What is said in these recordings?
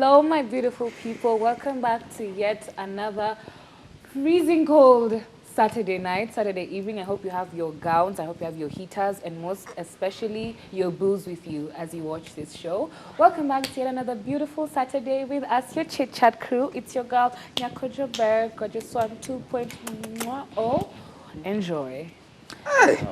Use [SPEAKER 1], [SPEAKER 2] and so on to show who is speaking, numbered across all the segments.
[SPEAKER 1] Hello, my beautiful people. Welcome back to yet another freezing cold Saturday night, Saturday evening. I hope you have your gowns, I hope you have your heaters, and most especially your booze with you as you watch this show. Welcome back to yet another beautiful Saturday with us, your Chit Chat crew. It's your girl, Nyakojo Berg, Gorgeous One 2.0. Enjoy.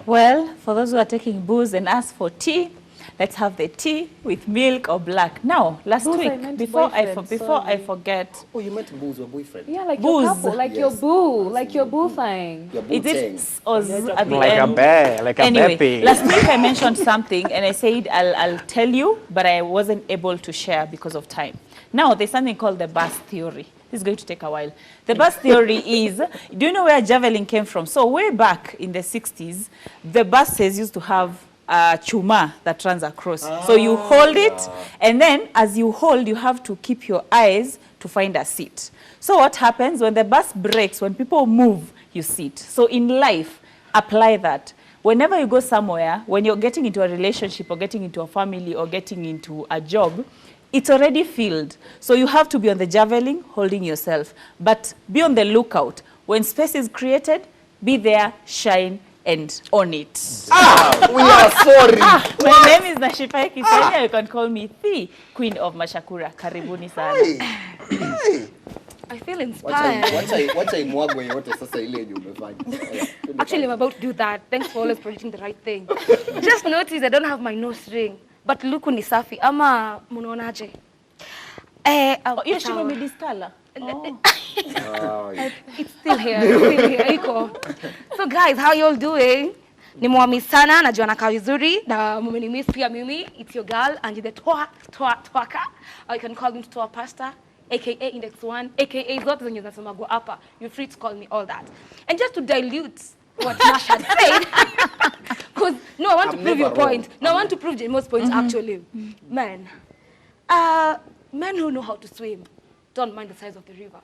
[SPEAKER 2] Well, for those who are taking booze and ask for tea, let's have the tea with milk or black. Now, last
[SPEAKER 1] Booze,
[SPEAKER 2] week, before I forget.
[SPEAKER 3] Oh, you meant booze or boyfriend?
[SPEAKER 1] Yeah, like
[SPEAKER 2] Booze.
[SPEAKER 1] your couple, like your boo, like your boo thing.
[SPEAKER 3] Your boo
[SPEAKER 2] Is
[SPEAKER 3] thing.
[SPEAKER 2] it or z at the
[SPEAKER 4] Like a
[SPEAKER 2] end?
[SPEAKER 4] bear, like a
[SPEAKER 2] Anyway,
[SPEAKER 4] beppy.
[SPEAKER 2] last week I mentioned something and I said I'll tell you, but I wasn't able to share because of time. Now, there's something called the bus theory. This is going to take a while. The bus theory is, do you know where javelin came from? So way back in the 60s, the buses used to have a chuma that runs across. So you hold it, and then as you hold, you have to keep your eyes to find a seat. So what happens when the bus breaks, when people move, you sit. So in life, apply that. Whenever you go somewhere, when you're getting into a relationship or getting into a family or getting into a job, it's already filled. So you have to be on the javelin holding yourself. But be on the lookout. When space is created, be there, shine, and own it.
[SPEAKER 3] We are sorry.
[SPEAKER 2] My name is Nashipai Kisanya. You can call me the Queen of Mashakura. Karibuni sana.
[SPEAKER 3] Hey.
[SPEAKER 5] I feel inspired.
[SPEAKER 3] Wacha imwagwe yote sasa ile yenye umefanya.
[SPEAKER 5] Actually, I'm about to do that. Thanks for always predicting the right thing. Just notice I don't have my nose ring. But luku ni safi. Ama munaonaje?
[SPEAKER 2] Hiyo shimo imediskala.
[SPEAKER 5] It's still here. It's still here. Iko. So guys, how you all doing? Nimewamiss sana, najua nakaa vizuri na mmenimiss pia mimi. It's your girl Angie the Twaka. Or you can call me Toa Pasta, aka Index 1, aka zote zenye zinasomagwa hapa. You're free to call me all that. And just to dilute what Nash had said, because no, I want to prove your point. No, I want to prove Jamo's point actually. Men, men who know how to swim don't mind the size of the river.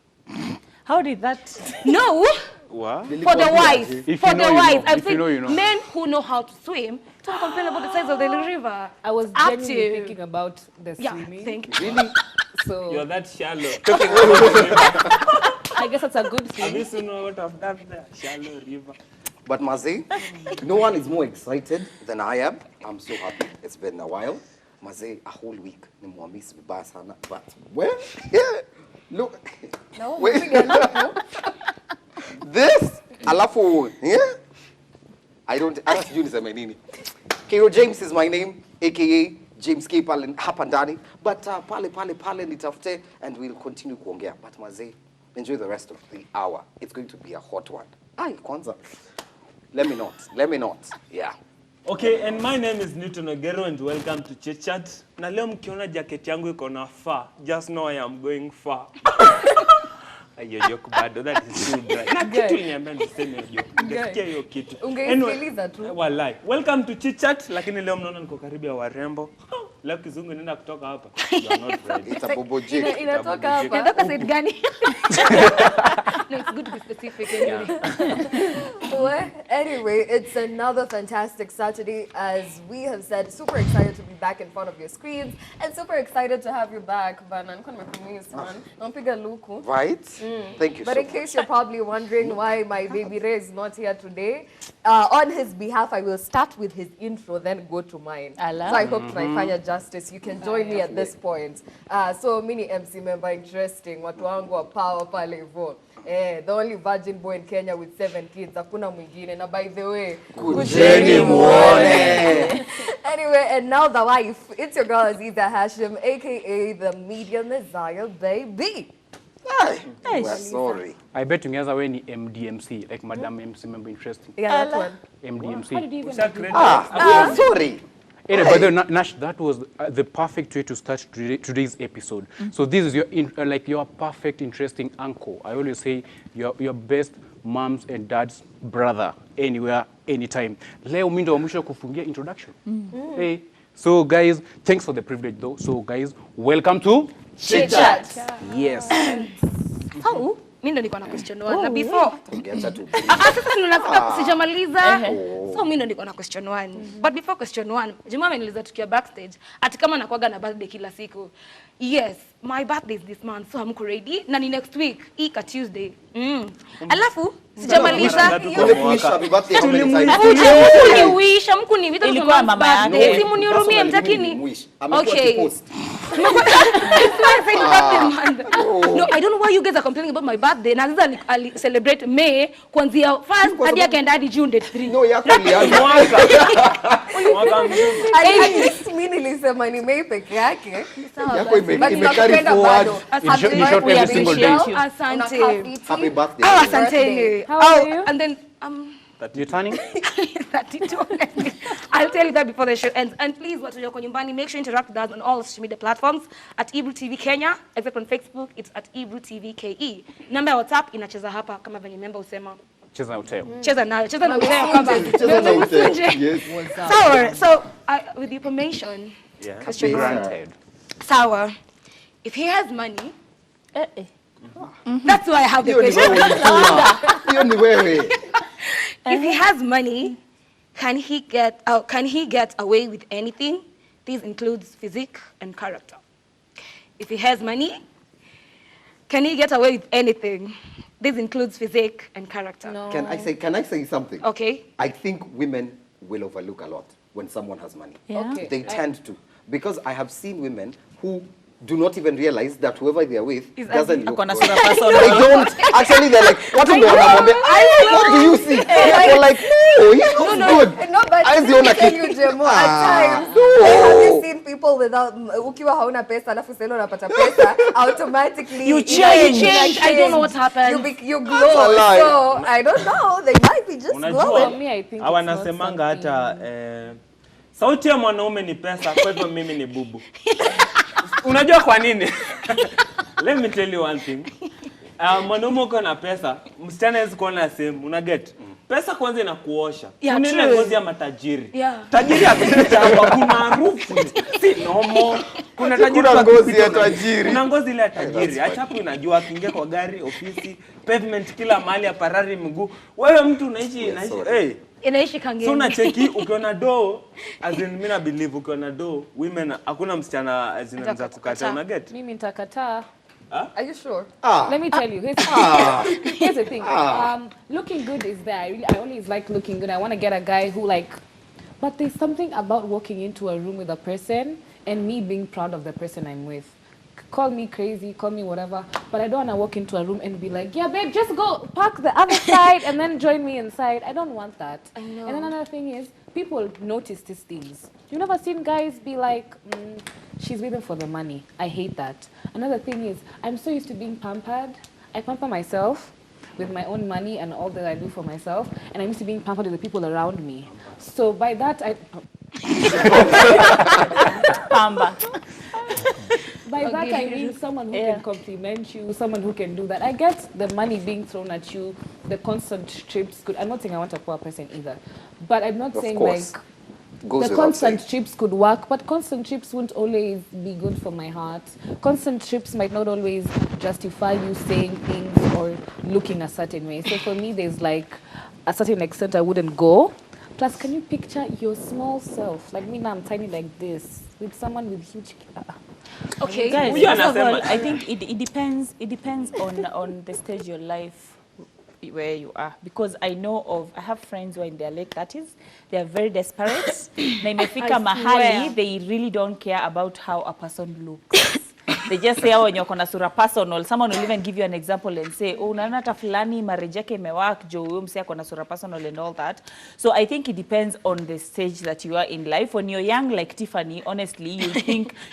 [SPEAKER 2] How did that?
[SPEAKER 5] No.
[SPEAKER 4] What?
[SPEAKER 5] For the wise.
[SPEAKER 4] If
[SPEAKER 5] For
[SPEAKER 4] you know,
[SPEAKER 5] the
[SPEAKER 4] you
[SPEAKER 5] wise.
[SPEAKER 4] know.
[SPEAKER 5] I'm
[SPEAKER 4] If you know, you know.
[SPEAKER 5] men who know how to swim don't complain about the size of the river.
[SPEAKER 1] I was
[SPEAKER 5] Up
[SPEAKER 1] genuinely
[SPEAKER 5] to-
[SPEAKER 1] thinking about the
[SPEAKER 5] Yeah,
[SPEAKER 1] swimming.
[SPEAKER 5] thank you.
[SPEAKER 1] Really? So
[SPEAKER 6] You're that shallow.
[SPEAKER 1] I guess that's a good
[SPEAKER 6] Have you
[SPEAKER 1] thing.
[SPEAKER 6] seen what I've done there? Shallow river.
[SPEAKER 3] But Mazi, no one is more excited than I am. I'm so happy. It's been a while. Mazi, a whole week. Nimewamiss vibaya sana. But well, yeah. Look.
[SPEAKER 1] No,
[SPEAKER 3] Wait. This alafu, yeah? I don't sijui niseme nini. Kiro James is my name, aka James K pale hapa ndani. But pale nitafute and we'll continue kuongea. But Mazi, enjoy the rest of the hour. It's going to be a hot one. Ai, kwanza. Let me not. Yeah.
[SPEAKER 6] Okay, and my name is Newton Ogero and welcome to Chit Chat. Na leo mkiona jacket yangu iko na far, just know I am going far. Hiyo joke bado, that is too dry. Na kitu niambia niseme hiyo joke. Nasikia hiyo kitu.
[SPEAKER 1] Ungeisikiliza tu.
[SPEAKER 6] Wallahi. Welcome to Chit Chat, lakini leo mnaona niko karibu ya warembo. Leo kizungu inaenda kutoka hapa. You are not ready.
[SPEAKER 3] It's a bobo jig.
[SPEAKER 1] Inatoka hapa.
[SPEAKER 5] Nataka said gani? No, it's good to be specific anyway.
[SPEAKER 7] Well, anyway, it's another fantastic Saturday. As we have said, super excited to be back in front of your screens and super excited to have you back. Bana, nilikuwa nimekumiss man. Nampiga luku.
[SPEAKER 3] Right? Thank you
[SPEAKER 7] But
[SPEAKER 3] so
[SPEAKER 7] in case you're probably wondering why my baby Ray is not here today, on his behalf, I will start with his intro, then go to mine.
[SPEAKER 2] Ala.
[SPEAKER 7] So I hope tunaifanya justice. You can join me at this point. So mini MC member interesting, watu wangu wa power pale hivyo. The only virgin boy in Kenya with 7 kids. Hakuna mwingine. Na by the way,
[SPEAKER 3] Kujeni muone.
[SPEAKER 7] Anyway, and now the wife. It's your girl Aziza Hashim, aka the Media Messiah, baby.
[SPEAKER 3] Ai, we're sorry.
[SPEAKER 4] I bet ungeanza we ni MDMC, like Madam MC member interesting.
[SPEAKER 7] Yeah, that one.
[SPEAKER 4] MDMC.
[SPEAKER 1] How did you even
[SPEAKER 6] Usha credit.
[SPEAKER 3] Sorry.
[SPEAKER 4] Anyway, by the way, Nash, that was the perfect way to start today's episode. So this is your like your perfect, interesting uncle. I always say your best mom's and dad's brother anywhere, anytime. Leo mindo wa mwisho kufungia introduction. Hey, so guys, thanks for the privilege though. So guys, welcome to
[SPEAKER 7] Chit Chat.
[SPEAKER 4] Yes.
[SPEAKER 5] Mimi ndo niko na question one. Na before
[SPEAKER 3] Ungeacha tu.
[SPEAKER 5] sasa ndo nataka sijamaliza.
[SPEAKER 3] Oh.
[SPEAKER 5] So mimi ndo niko na question 1. But before question 1, Juma ameniuliza tukiwa backstage ati kama nakuaga na birthday kila siku. Yes, my birthday is this month, so hamko ready na ni next week, ika Tuesday. Alafu sijamaliza
[SPEAKER 3] Happy birthday, how many times?
[SPEAKER 5] Mkuniwish, mkuniwita
[SPEAKER 2] Ilikuwa mama yake.
[SPEAKER 5] simu nihurumie mtakini.
[SPEAKER 3] Amekuwa
[SPEAKER 5] Okay.
[SPEAKER 3] akipost.
[SPEAKER 5] No, I don't know why you guys are complaining about my birthday. Na sasa ali celebrate May kuanzia 1st hadi akaenda hadi June date 3.
[SPEAKER 3] No, yako ilianza.
[SPEAKER 6] Mwaka mzima.
[SPEAKER 7] At least mimi nilisema ni May peke yake.
[SPEAKER 3] Yako
[SPEAKER 7] But
[SPEAKER 3] imecarry
[SPEAKER 7] tunakupenda
[SPEAKER 3] forward.
[SPEAKER 7] bado.
[SPEAKER 1] In
[SPEAKER 7] Happy
[SPEAKER 1] short,
[SPEAKER 7] birthday,
[SPEAKER 1] every single day.
[SPEAKER 7] Michelle.
[SPEAKER 5] Asante.
[SPEAKER 7] Unakaa fiti.
[SPEAKER 3] Happy birthday.
[SPEAKER 5] Oh,
[SPEAKER 7] Happy
[SPEAKER 5] asante.
[SPEAKER 7] birthday.
[SPEAKER 1] How old are you?
[SPEAKER 5] And then
[SPEAKER 4] You're turning?
[SPEAKER 5] 32. I'll tell you that before the show ends. And please, watu walioko nyumbani, make sure you interact with us on all social media platforms at Ibru TV Kenya, except on Facebook, it's at Ibru TV KE. Namba ya WhatsApp inacheza hapa kama venye member usema.
[SPEAKER 4] Cheza uteo.
[SPEAKER 5] Cheza nayo, cheza na uteo kwamba.
[SPEAKER 3] Cheza na uteo. Yes.
[SPEAKER 5] So, with your permission,
[SPEAKER 6] Yeah.
[SPEAKER 5] question one.
[SPEAKER 4] Granted.
[SPEAKER 5] Sour, if he has money, that's why I have the
[SPEAKER 3] Hiyo ni
[SPEAKER 5] question.
[SPEAKER 3] wewe ulikuwa. Hiyo ni wewe.
[SPEAKER 5] If he has money, can he get away with anything? This includes physique and character. If he has money, can he get away with anything? This includes physique and character.
[SPEAKER 1] No.
[SPEAKER 3] Can I say something?
[SPEAKER 5] Okay.
[SPEAKER 3] I think women will overlook a lot when someone has money.
[SPEAKER 2] Yeah.
[SPEAKER 1] Okay.
[SPEAKER 3] They tend to. Because I have seen women who do not even realize that whoever they are with
[SPEAKER 5] Is
[SPEAKER 3] doesn't look
[SPEAKER 2] Akona
[SPEAKER 3] good.
[SPEAKER 2] sura personal.
[SPEAKER 3] They don't. Actually, they're like, what ndo wanamwambia? What do you see? They're like, oh, he looks good.
[SPEAKER 7] No, but
[SPEAKER 3] Eyes
[SPEAKER 7] let me
[SPEAKER 3] ziona
[SPEAKER 7] tell
[SPEAKER 3] kitu.
[SPEAKER 7] you, Jemo, at times,
[SPEAKER 3] no.
[SPEAKER 7] have you seen people without, ukiwa hauna pesa, alafu sasa unapata pesa, automatically
[SPEAKER 2] You
[SPEAKER 7] know,
[SPEAKER 2] change.
[SPEAKER 5] I don't know what happened.
[SPEAKER 7] You
[SPEAKER 3] a
[SPEAKER 7] glow.
[SPEAKER 3] lie.
[SPEAKER 7] So, I don't know, they might be just
[SPEAKER 6] Unajua,
[SPEAKER 7] glowing.
[SPEAKER 1] For me, I think
[SPEAKER 6] hawa
[SPEAKER 1] it's not
[SPEAKER 6] nasemanga hata
[SPEAKER 1] something-
[SPEAKER 6] sauti ya mwanaume ni pesa, kwa hivyo mimi ni bubu. Unajua kwa nini? Let me tell you one thing. Mwanaume uko na pesa, msichana hawezi kuona same, una get? Pesa kwanza inakuosha.
[SPEAKER 5] Yeah,
[SPEAKER 6] Kuna ile
[SPEAKER 5] true.
[SPEAKER 6] ngozi ya matajiri.
[SPEAKER 5] Yeah.
[SPEAKER 6] Tajiri akipita hapa kuna harufu. Si nomo. Kuna tajiri
[SPEAKER 3] Kuna
[SPEAKER 6] akipita
[SPEAKER 3] ngozi ya
[SPEAKER 6] una-
[SPEAKER 3] tajiri.
[SPEAKER 6] Kuna ngozi ile ya
[SPEAKER 3] That's
[SPEAKER 6] tajiri.
[SPEAKER 3] fine.
[SPEAKER 6] Acha hapo unajua akiingia kwa gari, ofisi, pavement kila mahali ya parari mguu. Wewe mtu unaishi
[SPEAKER 3] sorry.
[SPEAKER 5] Inaishi
[SPEAKER 6] so
[SPEAKER 5] kangeni.
[SPEAKER 6] unacheki ukiona do as in mimi na believe ukiona do women hakuna msichana zinaweza
[SPEAKER 5] Ataka
[SPEAKER 6] kukataa
[SPEAKER 5] kukataa.
[SPEAKER 6] una get.
[SPEAKER 1] Mimi nitakataa.
[SPEAKER 7] Are you sure?
[SPEAKER 1] Let me tell you. Here's the thing. Looking good is there. I always like looking good. I want to get a guy who but there's something about walking into a room with a person and me being proud of the person I'm with. Call me crazy, call me whatever, but I don't want to walk into a room and be like, yeah, babe, just go park the other side and then join me inside. I don't want that.
[SPEAKER 5] I know.
[SPEAKER 1] And then another thing is, people notice these things. You've never seen guys be like, she's with him for the money. I hate that. Another thing is, I'm so used to being pampered. I pamper myself with my own money and all that I do for myself, and I'm used to being pampered with the people around me. So by that,
[SPEAKER 2] Pamba.
[SPEAKER 1] By that I mean someone who can compliment you, someone who can do that. I get the money being thrown at you, the constant trips could. I'm not saying I want a poor person either, but I'm not
[SPEAKER 3] Of
[SPEAKER 1] saying
[SPEAKER 3] course.
[SPEAKER 1] like
[SPEAKER 3] Goes
[SPEAKER 1] the
[SPEAKER 3] without
[SPEAKER 1] constant
[SPEAKER 3] saying.
[SPEAKER 1] trips could work, but constant trips won't always be good for my heart. Constant trips might not always justify you saying things or looking a certain way. So for me, there's like a certain extent I wouldn't go. Plus, can you picture your small self? Like me now, I'm tiny like this, with someone with huge...
[SPEAKER 5] Okay.
[SPEAKER 2] Guys,
[SPEAKER 6] Huyu
[SPEAKER 2] first of
[SPEAKER 6] anasema-
[SPEAKER 2] all, I think it depends on the stage of your life where you are, because I have friends who are in their late 30s. They are very desperate. Na imefika
[SPEAKER 5] I
[SPEAKER 2] mahali
[SPEAKER 5] swear.
[SPEAKER 2] they really don't care about how a person looks. They just say, wenye wako na sura personal. Someone will even give you an example and say, oh, unaona hata fulani marriage yake imewak jo huyo msee ako na sura personal and all that. So I think it depends on the stage that you are in life. When you're young like Tiffany, honestly,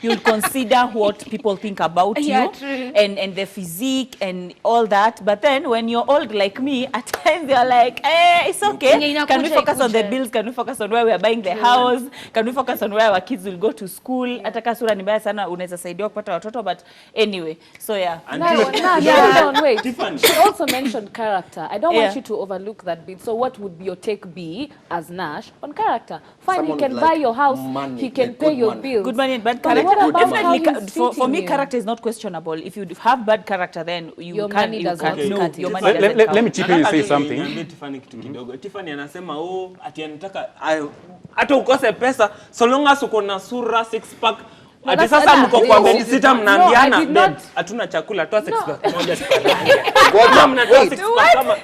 [SPEAKER 2] you'll consider what people think about
[SPEAKER 5] Yeah,
[SPEAKER 2] you
[SPEAKER 5] true.
[SPEAKER 2] and the physique and all that. But then when you're old like me, at times they're like, it's okay.
[SPEAKER 5] Yenye
[SPEAKER 2] Can we
[SPEAKER 5] inakuja,
[SPEAKER 2] focus on the
[SPEAKER 5] ikuja.
[SPEAKER 2] bills? Can we focus on where we are buying the house? Can we focus on where our kids will go to school? Hata kama sura ni mbaya sana, unaweza saidia kupata watoto, but anyway, so yeah.
[SPEAKER 6] And
[SPEAKER 1] No,
[SPEAKER 6] Tiff-
[SPEAKER 1] no,
[SPEAKER 2] Yeah.
[SPEAKER 1] hold on, wait.
[SPEAKER 6] Tiffany.
[SPEAKER 1] She also mentioned character. I don't
[SPEAKER 2] Yeah.
[SPEAKER 1] want you to overlook that bit. So what would your take be as Nash on character? Fine,
[SPEAKER 3] Someone
[SPEAKER 1] he can
[SPEAKER 3] with,
[SPEAKER 1] buy
[SPEAKER 3] like,
[SPEAKER 1] your house,
[SPEAKER 3] money,
[SPEAKER 1] he can
[SPEAKER 3] like
[SPEAKER 1] pay
[SPEAKER 3] good
[SPEAKER 1] your
[SPEAKER 3] money.
[SPEAKER 1] bills.
[SPEAKER 2] Good money, bad
[SPEAKER 1] But
[SPEAKER 2] character.
[SPEAKER 1] what about
[SPEAKER 2] Definitely,
[SPEAKER 1] how he's
[SPEAKER 2] for
[SPEAKER 1] treating
[SPEAKER 2] me,
[SPEAKER 1] you?
[SPEAKER 2] character is not questionable. If you have bad character, then
[SPEAKER 1] Your
[SPEAKER 2] can't.
[SPEAKER 1] money
[SPEAKER 2] You
[SPEAKER 1] does not
[SPEAKER 2] can't. No,
[SPEAKER 1] cut it.
[SPEAKER 2] your money
[SPEAKER 4] Let-
[SPEAKER 2] doesn't
[SPEAKER 4] let
[SPEAKER 2] count.
[SPEAKER 4] me chip in and
[SPEAKER 6] Nataka
[SPEAKER 4] say
[SPEAKER 6] tu
[SPEAKER 4] something.
[SPEAKER 6] niambie Tiffany kitu kidogo. Tiffany anasema ati anataka hata ukose pesa so long as uko na sura six pack. Ati
[SPEAKER 1] that's
[SPEAKER 6] sasa
[SPEAKER 1] other
[SPEAKER 6] mko kwa
[SPEAKER 1] things.
[SPEAKER 6] bed sita
[SPEAKER 1] No,
[SPEAKER 6] mnaambiana
[SPEAKER 1] I did
[SPEAKER 6] babe,
[SPEAKER 1] not-
[SPEAKER 6] hatuna chakula toa six pack moja
[SPEAKER 3] Ngoja,
[SPEAKER 6] mnatoa
[SPEAKER 3] wait.
[SPEAKER 6] six pack kama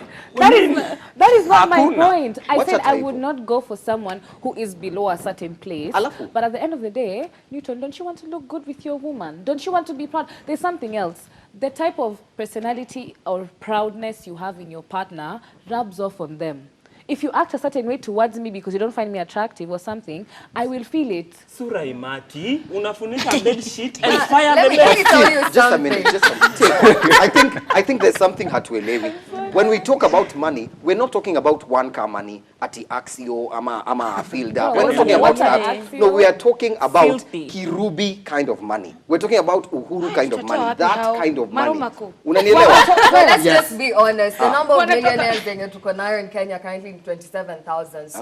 [SPEAKER 1] That is not my
[SPEAKER 6] Hakuna.
[SPEAKER 1] point. I
[SPEAKER 3] Wacha
[SPEAKER 1] said I
[SPEAKER 3] typo.
[SPEAKER 1] would not go for someone who is below a certain place.
[SPEAKER 3] Alafu.
[SPEAKER 1] But at the end of the day, Newton, don't you want to look good with your woman? Don't you want to be proud? There's something else. The type of personality or proudness you have in your partner rubs off on them. If you act a certain way towards me because you don't find me attractive or something, I will feel it.
[SPEAKER 6] sura imati unafunika bed sheet and fire
[SPEAKER 7] Let
[SPEAKER 6] the
[SPEAKER 7] me
[SPEAKER 6] bed.
[SPEAKER 7] tell you
[SPEAKER 3] Just a
[SPEAKER 7] something.
[SPEAKER 3] minute, just a minute. I think there's something hatuelewi. When we talk about money, we're not talking about one car money, ati Axio, ama Fielder.
[SPEAKER 1] No,
[SPEAKER 3] We're not talking
[SPEAKER 1] what
[SPEAKER 3] about
[SPEAKER 1] are
[SPEAKER 3] that.
[SPEAKER 1] Axio?
[SPEAKER 3] No, we are talking about
[SPEAKER 2] Filthy.
[SPEAKER 3] Kirubi kind of money. We're talking about Uhuru kind of
[SPEAKER 5] mtoto
[SPEAKER 3] money.
[SPEAKER 5] wapi
[SPEAKER 3] That
[SPEAKER 5] hao?
[SPEAKER 3] kind of money.
[SPEAKER 5] Marumako.
[SPEAKER 3] Unanielewa?
[SPEAKER 7] So let's
[SPEAKER 3] Yes.
[SPEAKER 7] just be honest. The number of millionaires zenye tuko nayo in Kenya currently is 27,000. So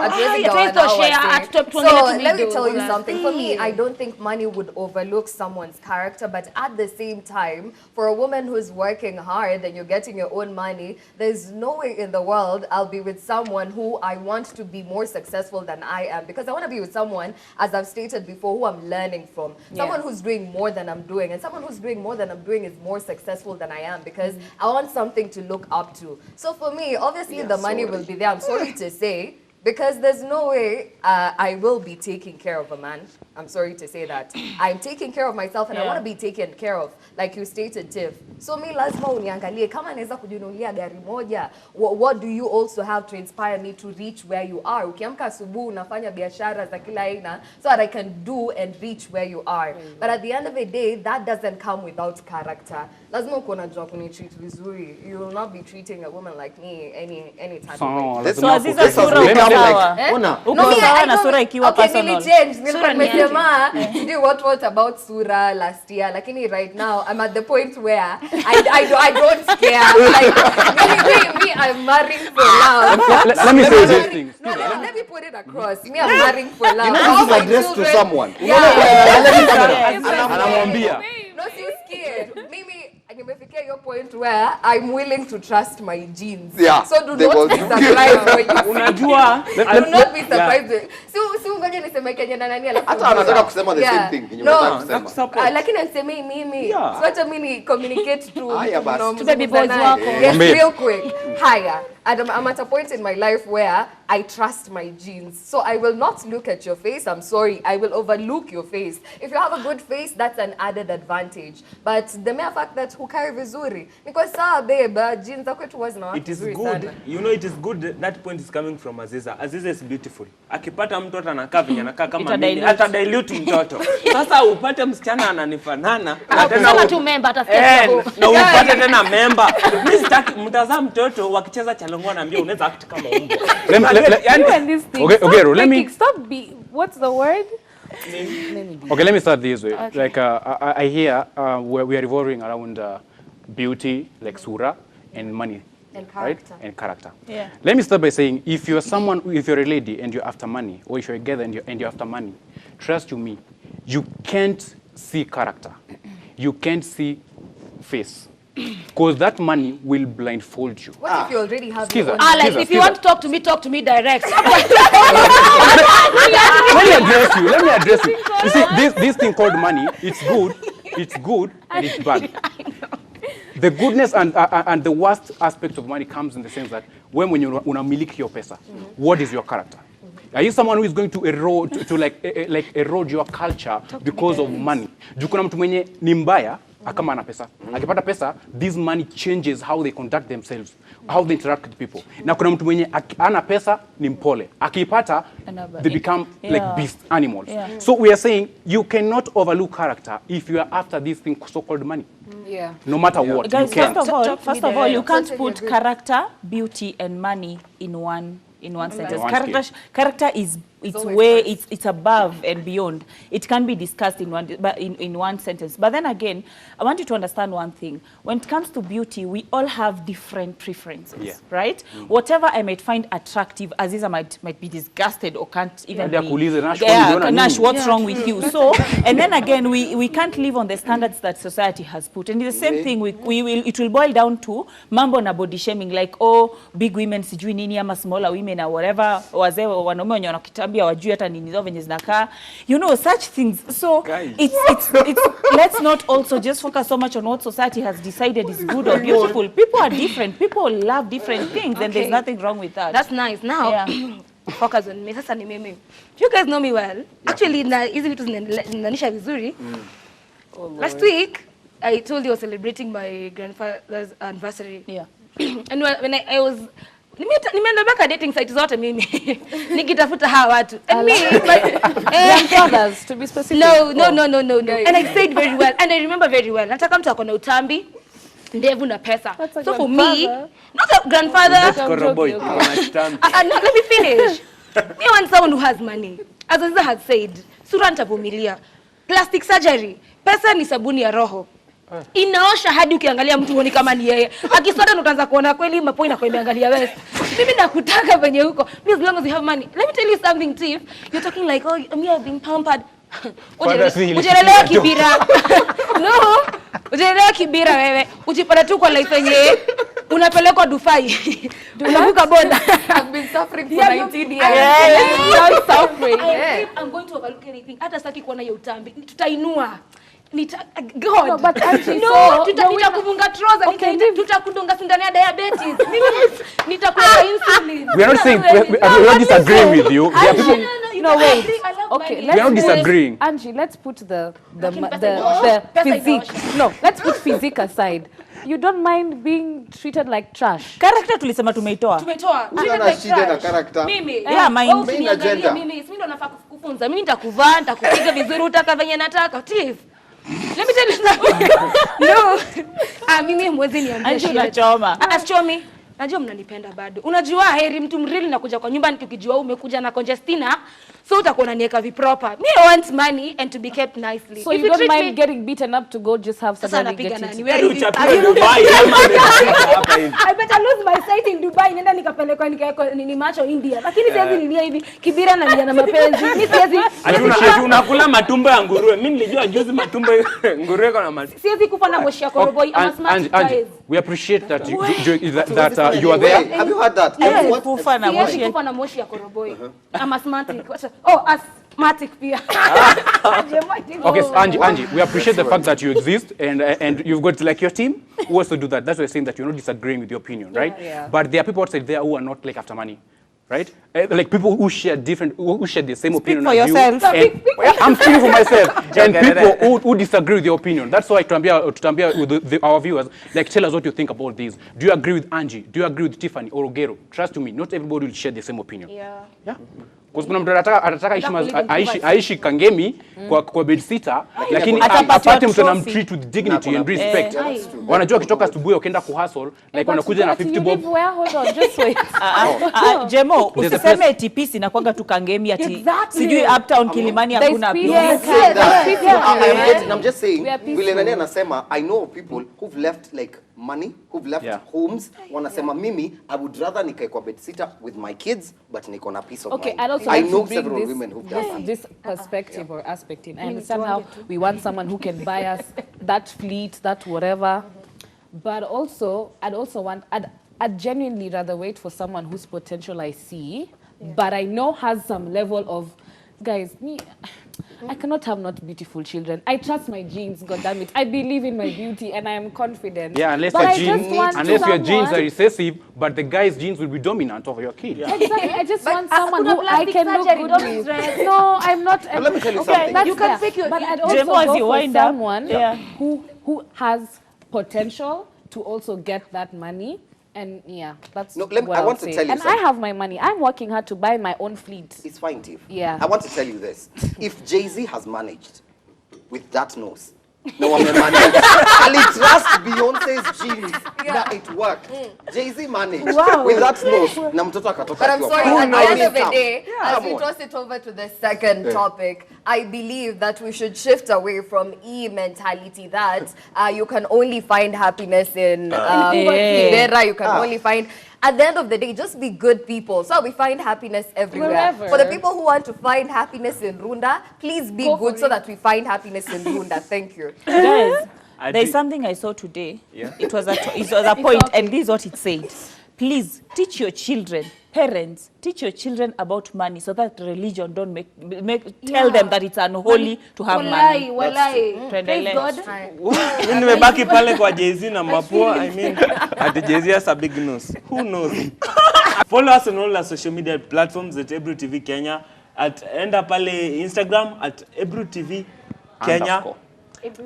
[SPEAKER 7] hatuwezi
[SPEAKER 5] hatuwezi
[SPEAKER 7] gawana
[SPEAKER 5] toshea,
[SPEAKER 7] wase.
[SPEAKER 5] hatuto- tuongele
[SPEAKER 7] So
[SPEAKER 5] tu
[SPEAKER 7] let me
[SPEAKER 5] middle,
[SPEAKER 7] tell you
[SPEAKER 5] una-
[SPEAKER 7] something. For me, I don't think money would overlook someone's character, but at the same time, for a woman who's working hard and you're getting your own money, there's no way in the world I'll be with someone who I want to be more successful than I am, because I want to be with someone, as I've stated before, who I'm learning from. Someone who's doing more than I'm doing, and someone who's doing more than I'm doing is more successful than I am, because I want something to look up to. So for me, obviously
[SPEAKER 3] Yeah,
[SPEAKER 7] the money
[SPEAKER 3] sorry.
[SPEAKER 7] will be there. I'm sorry to say, because there's no way I will be taking care of a man. I'm sorry to say that. I'm taking care of myself and I
[SPEAKER 2] Yeah.
[SPEAKER 7] want to be taken care of, like you stated, Tiff. So me lazima uniangalie kama naweza kujinunulia gari moja. What do you also have to inspire me to reach where you are? Ukiamka asubuhi unafanya biashara za kila aina so that I can do and reach where you are. But at the end of the day, that doesn't come without character. Lazima uko unajua kunitreat vizuri. You will not be treating a woman like me any type of way.
[SPEAKER 4] Sawa,
[SPEAKER 3] This
[SPEAKER 2] So
[SPEAKER 4] lazima
[SPEAKER 2] Aziza,
[SPEAKER 3] this has
[SPEAKER 2] sura
[SPEAKER 3] become
[SPEAKER 2] uko
[SPEAKER 3] like-
[SPEAKER 2] sawa.
[SPEAKER 3] Ona.
[SPEAKER 2] Uko
[SPEAKER 7] No, me,
[SPEAKER 2] sawa
[SPEAKER 7] I
[SPEAKER 2] na
[SPEAKER 7] don't-
[SPEAKER 2] sura ikiwa
[SPEAKER 7] okay,
[SPEAKER 2] personal.
[SPEAKER 7] nilichange. Nilikuwa
[SPEAKER 5] Sura ni
[SPEAKER 7] nimesema sijui what about sura last year, lakini right now I'm at the point where I don't care. Like me, I'm marrying for love.
[SPEAKER 4] let me say this thing.
[SPEAKER 7] No, let me put it across. Me, I'm marrying for love.
[SPEAKER 3] You know,
[SPEAKER 7] All
[SPEAKER 3] this is
[SPEAKER 7] my
[SPEAKER 3] addressed to
[SPEAKER 7] children-
[SPEAKER 3] someone.
[SPEAKER 7] Yeah.
[SPEAKER 4] Anamwambia.
[SPEAKER 7] No, si scared. Mimi nimefikia hiyo point where I'm willing to trust my genes.
[SPEAKER 3] Yeah,
[SPEAKER 7] So do
[SPEAKER 3] they will
[SPEAKER 7] not be
[SPEAKER 3] do.
[SPEAKER 7] surprised when you
[SPEAKER 6] Unajua
[SPEAKER 7] do not be surprised. Si ungoje niseme Kenya na nani alafu.
[SPEAKER 3] Hata anataka kusema the same thing yenye unataka kusema.
[SPEAKER 6] nakusupport.
[SPEAKER 7] Lakini anisemei mimi.
[SPEAKER 6] Yeah.
[SPEAKER 7] So acha mimi ni communicate to
[SPEAKER 3] Haya basi.
[SPEAKER 7] to
[SPEAKER 5] baby boys wako.
[SPEAKER 7] Yes,
[SPEAKER 4] Mwambie.
[SPEAKER 7] real quick. Haya. And I'm at a point in my life where I trust my genes. So I will not look at your face. I'm sorry. I will overlook your face. If you have a good face, that's an added advantage. But the mere fact that hukai vizuri, because sawa babe, genes zako tu wazi na watu
[SPEAKER 6] It is
[SPEAKER 7] vizuri
[SPEAKER 6] good.
[SPEAKER 7] sana.
[SPEAKER 6] You know, it is good. That point is coming from Aziza. Aziza is beautiful. Akipata mtoto anakaa venye anakaa kama
[SPEAKER 2] Ita
[SPEAKER 6] mimi,
[SPEAKER 2] dilute.
[SPEAKER 6] hata dilute mtoto. Sasa upate msichana ananifanana na
[SPEAKER 5] Kusema
[SPEAKER 6] u-
[SPEAKER 5] tu member atasikia
[SPEAKER 6] Eh,
[SPEAKER 5] tu.
[SPEAKER 6] na upate tena member. Mimi sitaki mtazaa mtoto wakicheza chalongo naambia unaweza act kama umbwa.
[SPEAKER 1] You and this thing.
[SPEAKER 4] Okay,
[SPEAKER 1] stop
[SPEAKER 4] okay, let me-
[SPEAKER 1] making- Stop be. What's the word?
[SPEAKER 4] Okay, let me start this way. Like I hear we are revolving around beauty, like sura, and money.
[SPEAKER 7] And
[SPEAKER 4] Right?
[SPEAKER 7] character.
[SPEAKER 4] And character.
[SPEAKER 2] Yeah.
[SPEAKER 4] Let me start by saying, if you're a lady and you're after money, or if you're a girl and you're after money, trust you me, you can't see character. You can't see face. Because that money will blindfold you.
[SPEAKER 7] What if you already have
[SPEAKER 4] Skiza.
[SPEAKER 7] your own?
[SPEAKER 4] Ah,
[SPEAKER 5] Alex, if you want to talk to me direct.
[SPEAKER 4] Let me address you. You see, this thing called money, it's good, and it's bad. The goodness and the worst aspect of money comes in the sense that when you unamiliki your pesa, what is your character? Are you someone who is going to erode to like erode your culture because of money? Juu kuna mtu mwenye ni mbaya kama ana pesa. Akipata pesa, this money changes how they conduct themselves, how they interact with people. Na kuna mtu mwenye ana pesa ni mpole. Akipata, they become like beast animals.
[SPEAKER 2] Yeah.
[SPEAKER 4] So we are saying you cannot overlook character if you are after this thing so-called money.
[SPEAKER 1] Yeah.
[SPEAKER 4] No matter what,
[SPEAKER 2] Guys,
[SPEAKER 4] you can't.
[SPEAKER 2] first of all, you can't
[SPEAKER 7] Totally
[SPEAKER 2] put
[SPEAKER 7] agree.
[SPEAKER 2] character, beauty, and money in one in one sentence.
[SPEAKER 4] one
[SPEAKER 2] Character is it's
[SPEAKER 7] always
[SPEAKER 2] way
[SPEAKER 7] first.
[SPEAKER 2] it's above and beyond. It can be discussed in one sentence. But then again, I want you to understand one thing. When it comes to beauty, we all have different preferences,
[SPEAKER 4] Yeah.
[SPEAKER 2] right? Whatever I might find attractive, Aziza might be disgusted or can't even
[SPEAKER 4] Hadi
[SPEAKER 2] be.
[SPEAKER 4] akuulize, Nash,
[SPEAKER 2] Yeah,
[SPEAKER 4] uliona
[SPEAKER 2] Nash,
[SPEAKER 4] nini?
[SPEAKER 2] what's wrong with you? So, and then again, we can't live on the standards that society has put. And it's the same thing. It will boil down to mambo na body shaming, like oh, big women sijui nini ama smaller women or whatever, wazee wanaume wenye wanakitambia wajui hata nini zao venye zinakaa, you know, such things. So
[SPEAKER 6] Guys.
[SPEAKER 2] it's let's not also just focus so much on what society has decided is good or beautiful. People are different. People love different things, and there's
[SPEAKER 5] Okay.
[SPEAKER 2] nothing wrong with that.
[SPEAKER 5] That's nice. Now,
[SPEAKER 2] Yeah.
[SPEAKER 5] focus on me. Sasa ni mimi. You guys know me well. Actually, na hizi vitu zinanisha vizuri. Last week, I told you I was celebrating my grandfather's anniversary.
[SPEAKER 2] Yeah.
[SPEAKER 5] And when I was nimeenda mpaka dating site zote mimi nikitafuta hawa watu. And me,
[SPEAKER 1] Grandfathers, to be specific.
[SPEAKER 5] no. And I said very well. And I remember very well. Nataka mtu akona utambi, ndevu na pesa.
[SPEAKER 1] That's a
[SPEAKER 5] So for me,
[SPEAKER 1] grandfather.
[SPEAKER 5] not a grandfather.
[SPEAKER 6] Koroboy,
[SPEAKER 1] Okay.
[SPEAKER 6] kuna kitambi.
[SPEAKER 5] No, let me finish. Me want someone who has money. As Aziza had said, sura nitavumilia. Plastic surgery, pesa ni sabuni ya roho. Inaosha hadi ukiangalia mtu huoni kama ni yeye. Akisota ndo utaanza kuona kweli mapo inakuwa imeangalia wewe. Mimi nakutaka venye huko. Me as long as you have money. Let me tell you something, Tiff. You're talking like, oh, me I've been pampered. Ujelelewa kibira. No. Ujelelewa kibira wewe. Ujipata tu kwa life yenye unapelekwa Dubai. Unavuka boda.
[SPEAKER 7] I've been suffering for
[SPEAKER 5] Yeah,
[SPEAKER 7] 19 years.
[SPEAKER 1] Not suffering.
[SPEAKER 5] I'm going to overlook anything. Hata sitaki kuona hiyo utambi. Tutainua. God.
[SPEAKER 1] No, but Auntie,
[SPEAKER 5] No,
[SPEAKER 1] so
[SPEAKER 5] tutakuvunga trouser,
[SPEAKER 1] Okay,
[SPEAKER 5] tutakudunga sindano ya diabetes. Mimi nitakuwa insulin.
[SPEAKER 4] We are not saying we are not disagreeing with you. There are people.
[SPEAKER 5] you
[SPEAKER 1] No,
[SPEAKER 5] can
[SPEAKER 1] wait.
[SPEAKER 5] agree. I love
[SPEAKER 1] Okay,
[SPEAKER 5] money.
[SPEAKER 1] let's
[SPEAKER 4] We are not
[SPEAKER 1] put-
[SPEAKER 4] disagreeing.
[SPEAKER 1] Angie, let's put the
[SPEAKER 5] Lakini pesa
[SPEAKER 1] physique.
[SPEAKER 5] inaosha.
[SPEAKER 1] No, let's put physique aside. You don't mind being treated like trash.
[SPEAKER 2] Character tulisema tumeitoa.
[SPEAKER 5] Tumetoa.
[SPEAKER 3] Hana
[SPEAKER 5] Like
[SPEAKER 3] shida na
[SPEAKER 5] trash.
[SPEAKER 3] character.
[SPEAKER 5] Mimi.
[SPEAKER 2] Yeah, mine.
[SPEAKER 5] Wewe usiniangalie
[SPEAKER 3] agenda.
[SPEAKER 5] mimi. Mimi ndo nafaa kukufunza. Mimi nitakuvaa, nitakupiga vizuri utaka venye nataka. Tiff. Let me tell you something. No. Mimi mwezi niambie.
[SPEAKER 2] Angie
[SPEAKER 5] shida.
[SPEAKER 2] unachoma.
[SPEAKER 5] Achomi. Najua mnanipenda bado. Unajua heri mtu mrili nakuja kwa nyumba nikijua umekuja na congestina. So utakuwa unaniweka viproper. Me I want money and to be kept nicely.
[SPEAKER 1] So
[SPEAKER 5] If
[SPEAKER 1] you don't
[SPEAKER 5] treat
[SPEAKER 1] mind
[SPEAKER 5] me-
[SPEAKER 1] getting beaten up to go just have
[SPEAKER 5] Sasa
[SPEAKER 1] somebody
[SPEAKER 5] napiga
[SPEAKER 1] get
[SPEAKER 5] nani?
[SPEAKER 1] it?
[SPEAKER 5] Where
[SPEAKER 6] Hadi
[SPEAKER 5] is it?
[SPEAKER 6] uchapiwe Dubai, kama amefika hapa hivi.
[SPEAKER 5] I better lose my sight in Dubai, nenda nikapelekwa nikawekwa nini macho India. Lakini siwezi nilia hivi kibira na nilia na mapenzi. Mimi siwezi
[SPEAKER 6] Ati unakula matumbo ya nguruwe. Mimi nilijua juzi matumbo ya nguruwe iko na matumbo.
[SPEAKER 5] siwezi kufa na moshi ya koroboi ama smart
[SPEAKER 4] Angie,
[SPEAKER 5] ties.
[SPEAKER 4] we appreciate that you are there.
[SPEAKER 3] Wait, have you heard that?
[SPEAKER 2] Yes,
[SPEAKER 3] What?
[SPEAKER 2] kufa na
[SPEAKER 5] Siwezi
[SPEAKER 2] moshi.
[SPEAKER 5] kufa na moshi ya koroboi. Ama smartic. Oh, asthmatic pia.
[SPEAKER 4] Okay, so Angie, we appreciate the fact that you exist and you've got like your team who also do that. That's why I'm saying that you're not disagreeing with your opinion, right?
[SPEAKER 1] Yeah.
[SPEAKER 4] But there are people outside there who are not like after money, right? Like people who share who share the same opinion
[SPEAKER 2] for
[SPEAKER 4] as
[SPEAKER 2] yourself.
[SPEAKER 4] you. And, I'm speaking for myself. And people who disagree with your opinion. That's why tutambia with our viewers, like tell us what you think about this. Do you agree with Angie? Do you agree with Tiffany or Ogero? Trust me, not everybody will share the same opinion.
[SPEAKER 5] Yeah.
[SPEAKER 4] Yeah. Because kuna mtu anataka aishi Kangemi kwa bed sitter, lakini
[SPEAKER 2] Atapatiwa
[SPEAKER 4] apate mtu
[SPEAKER 2] trophy.
[SPEAKER 4] anamtreat with dignity and respect.
[SPEAKER 3] Yeah, that's true.
[SPEAKER 4] Wanajua kitoka asubuhi ukienda kuhustle, like wanakuja na 50 bob.
[SPEAKER 1] Hold on, just wait.
[SPEAKER 2] Jemo,
[SPEAKER 4] There's a
[SPEAKER 2] usiseme eti peace inakwanga tu Kangemi ati
[SPEAKER 5] Exactly.
[SPEAKER 2] sijui uptown Kilimani
[SPEAKER 1] There's
[SPEAKER 2] hakuna
[SPEAKER 1] peace.
[SPEAKER 2] peace.
[SPEAKER 1] Yes,
[SPEAKER 3] Say that.
[SPEAKER 1] peace.
[SPEAKER 3] I'm just saying,
[SPEAKER 1] We are peaceful.
[SPEAKER 3] vile nani anasema, I know of people who've left like money, who've left
[SPEAKER 4] Yeah.
[SPEAKER 3] homes, wanasema mimi, I would rather nikae kwa bed sitter with my kids, but niko na peace of
[SPEAKER 1] Okay,
[SPEAKER 3] mind.
[SPEAKER 1] I'd also
[SPEAKER 3] I
[SPEAKER 1] like to
[SPEAKER 3] know
[SPEAKER 1] bring
[SPEAKER 3] several
[SPEAKER 1] this,
[SPEAKER 3] women who've done that.
[SPEAKER 1] this perspective or aspect in. I understand how we want someone who can buy us that fleet, that whatever. But also, I'd genuinely rather wait for someone whose potential I see, but I know has some level of, guys, I cannot have not beautiful children. I trust my genes, God damn it. I believe in my beauty and I am confident.
[SPEAKER 4] Yeah, unless
[SPEAKER 1] But
[SPEAKER 4] your
[SPEAKER 1] I just
[SPEAKER 4] genes,
[SPEAKER 1] want
[SPEAKER 4] unless your genes are
[SPEAKER 1] someone-
[SPEAKER 4] recessive, but the guy's genes will be dominant over your kid.
[SPEAKER 1] Exactly. I just want someone
[SPEAKER 5] hakuna
[SPEAKER 1] who I
[SPEAKER 5] plastic
[SPEAKER 1] can look
[SPEAKER 5] surgery,
[SPEAKER 1] good
[SPEAKER 5] don't
[SPEAKER 1] with.
[SPEAKER 5] stress.
[SPEAKER 1] No, I'm not.
[SPEAKER 3] But let me tell you
[SPEAKER 1] okay,
[SPEAKER 3] something.
[SPEAKER 1] that's
[SPEAKER 5] You can
[SPEAKER 1] there.
[SPEAKER 5] fake your
[SPEAKER 1] But I'd
[SPEAKER 5] age.
[SPEAKER 1] also
[SPEAKER 2] Jemo, as
[SPEAKER 1] go
[SPEAKER 2] you
[SPEAKER 1] for
[SPEAKER 2] wind up,
[SPEAKER 1] someone
[SPEAKER 2] yeah.
[SPEAKER 1] who has potential to also get that money. And yeah, that's
[SPEAKER 3] No,
[SPEAKER 1] what
[SPEAKER 3] I
[SPEAKER 1] I'll
[SPEAKER 3] want to
[SPEAKER 1] say.
[SPEAKER 3] tell you
[SPEAKER 1] and
[SPEAKER 3] something.
[SPEAKER 1] I have my money. I'm working hard to buy my own fleet.
[SPEAKER 3] It's fine, Tiff.
[SPEAKER 1] Yeah.
[SPEAKER 3] I want to tell you this. If Jay-Z has managed with that nose, na wamemanage. Alitrust Beyonce's genes na it worked. Jay-Z managed with that nose na mtoto akatoka.
[SPEAKER 7] But I'm sorry,
[SPEAKER 3] akiwa
[SPEAKER 7] at
[SPEAKER 3] proud.
[SPEAKER 7] the end of the day, as
[SPEAKER 3] Come
[SPEAKER 7] we
[SPEAKER 3] on.
[SPEAKER 7] toss it over to the second topic, I believe that we should shift away from mentality that you can only find happiness in Kibera, you can only find. At the end of the day, just be good people. So we find happiness everywhere.
[SPEAKER 1] Wherever.
[SPEAKER 7] For the people who want to find happiness in Runda, please be
[SPEAKER 1] Go
[SPEAKER 7] good
[SPEAKER 1] for
[SPEAKER 7] so
[SPEAKER 1] it.
[SPEAKER 7] that we find happiness in Runda. Thank you.
[SPEAKER 2] Guys,
[SPEAKER 6] I
[SPEAKER 2] there's
[SPEAKER 6] think-
[SPEAKER 2] something I saw today.
[SPEAKER 6] Yeah.
[SPEAKER 2] It was a point, and this is what it said. Please teach your children, parents, teach your children about money so that religion don't tell them that it's unholy to have money.
[SPEAKER 5] Wallahi. Praise
[SPEAKER 2] Tuendelee.
[SPEAKER 5] God.
[SPEAKER 6] Mimi nimebaki pale kwa Jay-Z na mapua. I mean, ati Jay-Z has a big nose. Who knows? Follow us on all our social media platforms at Ebru TV Kenya. Enda pale Instagram at Ebru TV Kenya.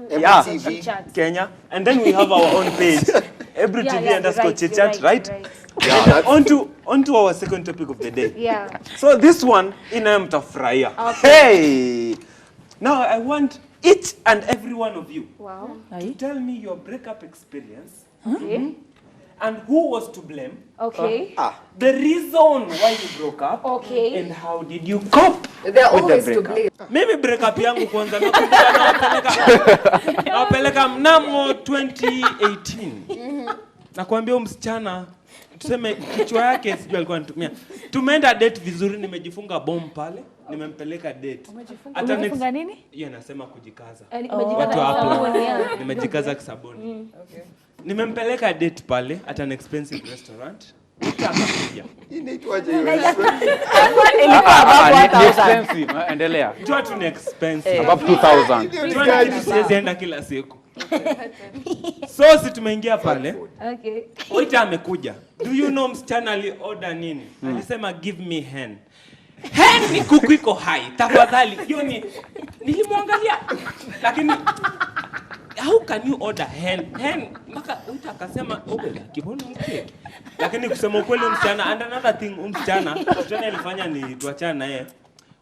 [SPEAKER 6] Yeah,
[SPEAKER 3] TV.
[SPEAKER 6] Kenya. And then we have our own page, Ebru TV underscore chitchat, right?
[SPEAKER 3] Yeah, that's
[SPEAKER 6] On to our second topic of the day.
[SPEAKER 5] Yeah.
[SPEAKER 6] So this one, inayemtafurahia. Hey! Now I want each and every one of you
[SPEAKER 5] Wow.
[SPEAKER 6] to tell me your breakup experience
[SPEAKER 5] Okay.
[SPEAKER 6] and who was to blame,
[SPEAKER 5] Okay.
[SPEAKER 6] the reason why you broke up,
[SPEAKER 5] Okay.
[SPEAKER 6] and how did you cope
[SPEAKER 7] They're
[SPEAKER 6] with the
[SPEAKER 7] always to
[SPEAKER 6] breakup.
[SPEAKER 7] blame.
[SPEAKER 6] Mimi breakup yangu kwanza nakumbuka nawapeleka mnamo 2018. Nakwambia huyu msichana tuseme kichwa yake sijui alikuwa anatumia. Tumeenda date vizuri, nimejifunga bomb pale, nimempeleka date. Hata
[SPEAKER 2] Umejifunga nini?
[SPEAKER 6] Hiyo nasema kujikaza.
[SPEAKER 5] Umejikaza
[SPEAKER 6] Watu wa
[SPEAKER 5] sabuni,
[SPEAKER 6] Upland.
[SPEAKER 5] yeah.
[SPEAKER 6] Nimejikaza kisabuni. Nimempeleka date pale at an expensive restaurant. Akakuja.
[SPEAKER 3] inaitwaje hiyo?
[SPEAKER 4] Ni expensive. Endelea.
[SPEAKER 6] Jua tu ni expensive.
[SPEAKER 4] Above 2,000.
[SPEAKER 6] Jua ni kitu siwezi enda kila siku. So si tumeingia pale.
[SPEAKER 5] Okay.
[SPEAKER 6] Waiter amekuja. Do you know msichana order nini? Alisema give me hen. Hen ni kuku iko hai. Tafadhali. Hiyo ni nilimwangalia. Lakini how can you order hen? Hen mpaka waiter akasema okay, kibono mkeke. Lakini kusema ukweli msichana and another thing msichana alifanya ni tuachane na yeye.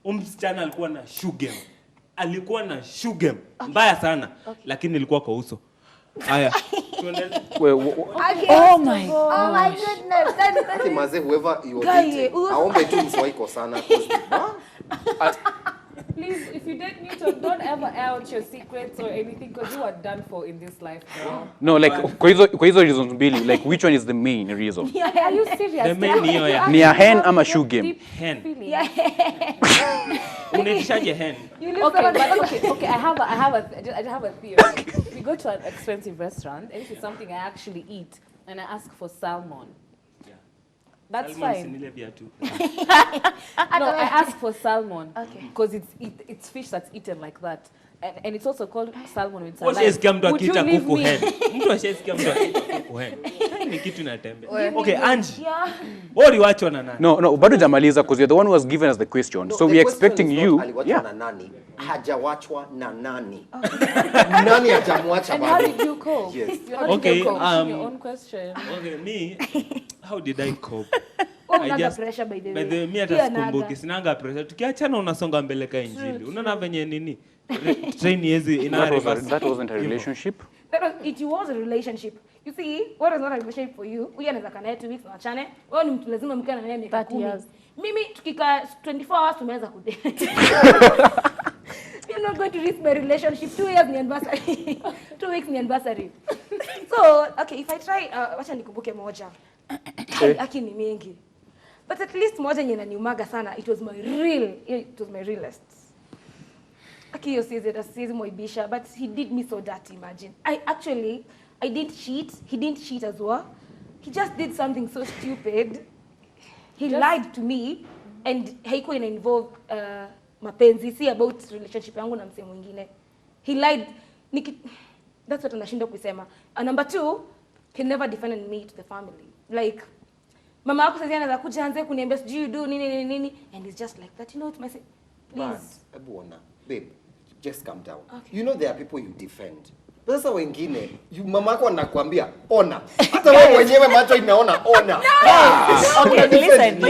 [SPEAKER 6] Msichana alikuwa na shugem. Alikuwa na shugem mbaya sana, lakini ilikuwa kwa uso. Haya. Tuendelee.
[SPEAKER 2] Oh my
[SPEAKER 5] Oh my goodness.
[SPEAKER 3] Ati mazee, whoever you are
[SPEAKER 5] Guy,
[SPEAKER 3] dating,
[SPEAKER 5] who's-
[SPEAKER 3] aombe tu msiwaiko sana.
[SPEAKER 1] Please, if you date Newton, don't ever air out your secrets or anything because you are done for in this life.
[SPEAKER 4] No, like kwa hizo reasons mbili, like which one is the main reason?
[SPEAKER 1] Are you serious?
[SPEAKER 6] The main hiyo ya
[SPEAKER 4] Ni ya hen ama shoe game?
[SPEAKER 6] hen.
[SPEAKER 1] Yeah.
[SPEAKER 6] Unaitishaje hen?
[SPEAKER 1] Okay, but okay. I have a theory. We go to an expensive restaurant, and this is something I actually eat, and I ask for salmon. That's
[SPEAKER 6] Salmon
[SPEAKER 1] fine.
[SPEAKER 6] sinile viatu.
[SPEAKER 1] No, I ask for salmon because it's fish that's eaten like that, and it's also called salmon with salad.
[SPEAKER 6] Ushaisikia mtu
[SPEAKER 1] Would you
[SPEAKER 6] akiita
[SPEAKER 1] leave
[SPEAKER 6] kuku
[SPEAKER 1] me?
[SPEAKER 6] hen? Mtu ashaisikia mtu akiita kuku hen. Ni kitu inatembea. Okay, Angie. Wewe uliwachwa na nani?
[SPEAKER 4] No, bado jamaliza because you're the one who was given us the question. So we're expecting you.
[SPEAKER 3] Aliwachwa na nani? Hajawachwa na nani? Nani hajamwacha
[SPEAKER 1] And how
[SPEAKER 3] bado?
[SPEAKER 1] did you cope?
[SPEAKER 3] Yes.
[SPEAKER 6] Okay,
[SPEAKER 1] Your own question.
[SPEAKER 6] Okay, me, how did I cope?
[SPEAKER 5] Unaga pressure by the way.
[SPEAKER 6] By the way, mi hata
[SPEAKER 5] Pia
[SPEAKER 6] sikumbuki,
[SPEAKER 5] naga.
[SPEAKER 6] sinanga pressure. Tukiachana unasonga mbele ka injili. Unaona venye nini? Train yezi ina
[SPEAKER 4] That wasn't a relationship.
[SPEAKER 5] It was a relationship. You see, what is not a relationship for you? Huyu anaweza kana 2 weeks waachane. Wewe ni mtu lazima mkae na naye miaka
[SPEAKER 2] 30
[SPEAKER 5] 10.
[SPEAKER 2] years.
[SPEAKER 5] Mimi tukikaa 24 hours tumeweza kudate. You're not going to risk my relationship. 2 years ni anniversary. 2 weeks ni anniversary. So, okay, if I try, wacha nikumbuke moja. Aki ni mingi. But at least moja yenye inaniumaga sana, it was my realest. Aki hiyo siwezi moibisha, but he did me so dirty, imagine. I didn't cheat. He didn't cheat as well. He just did something so stupid. He lied to me and haikuwa ina involve mapenzi, si about relationship yangu na msee mwingine. He lied. That's what anashindwa kusema. And number 2, he never defended me to the family. Like, mama yako sasa anaweza kuja anze kuniambia sijui you do nini and it's just like that. You know what my please.
[SPEAKER 3] But, Ebuona, babe, just calm down.
[SPEAKER 5] Okay.
[SPEAKER 3] You know there are people you defend. Sasa wengine, mama yako anakuambia ona. Hata wewe mwenyewe macho imeona ona.
[SPEAKER 2] Okay, listen.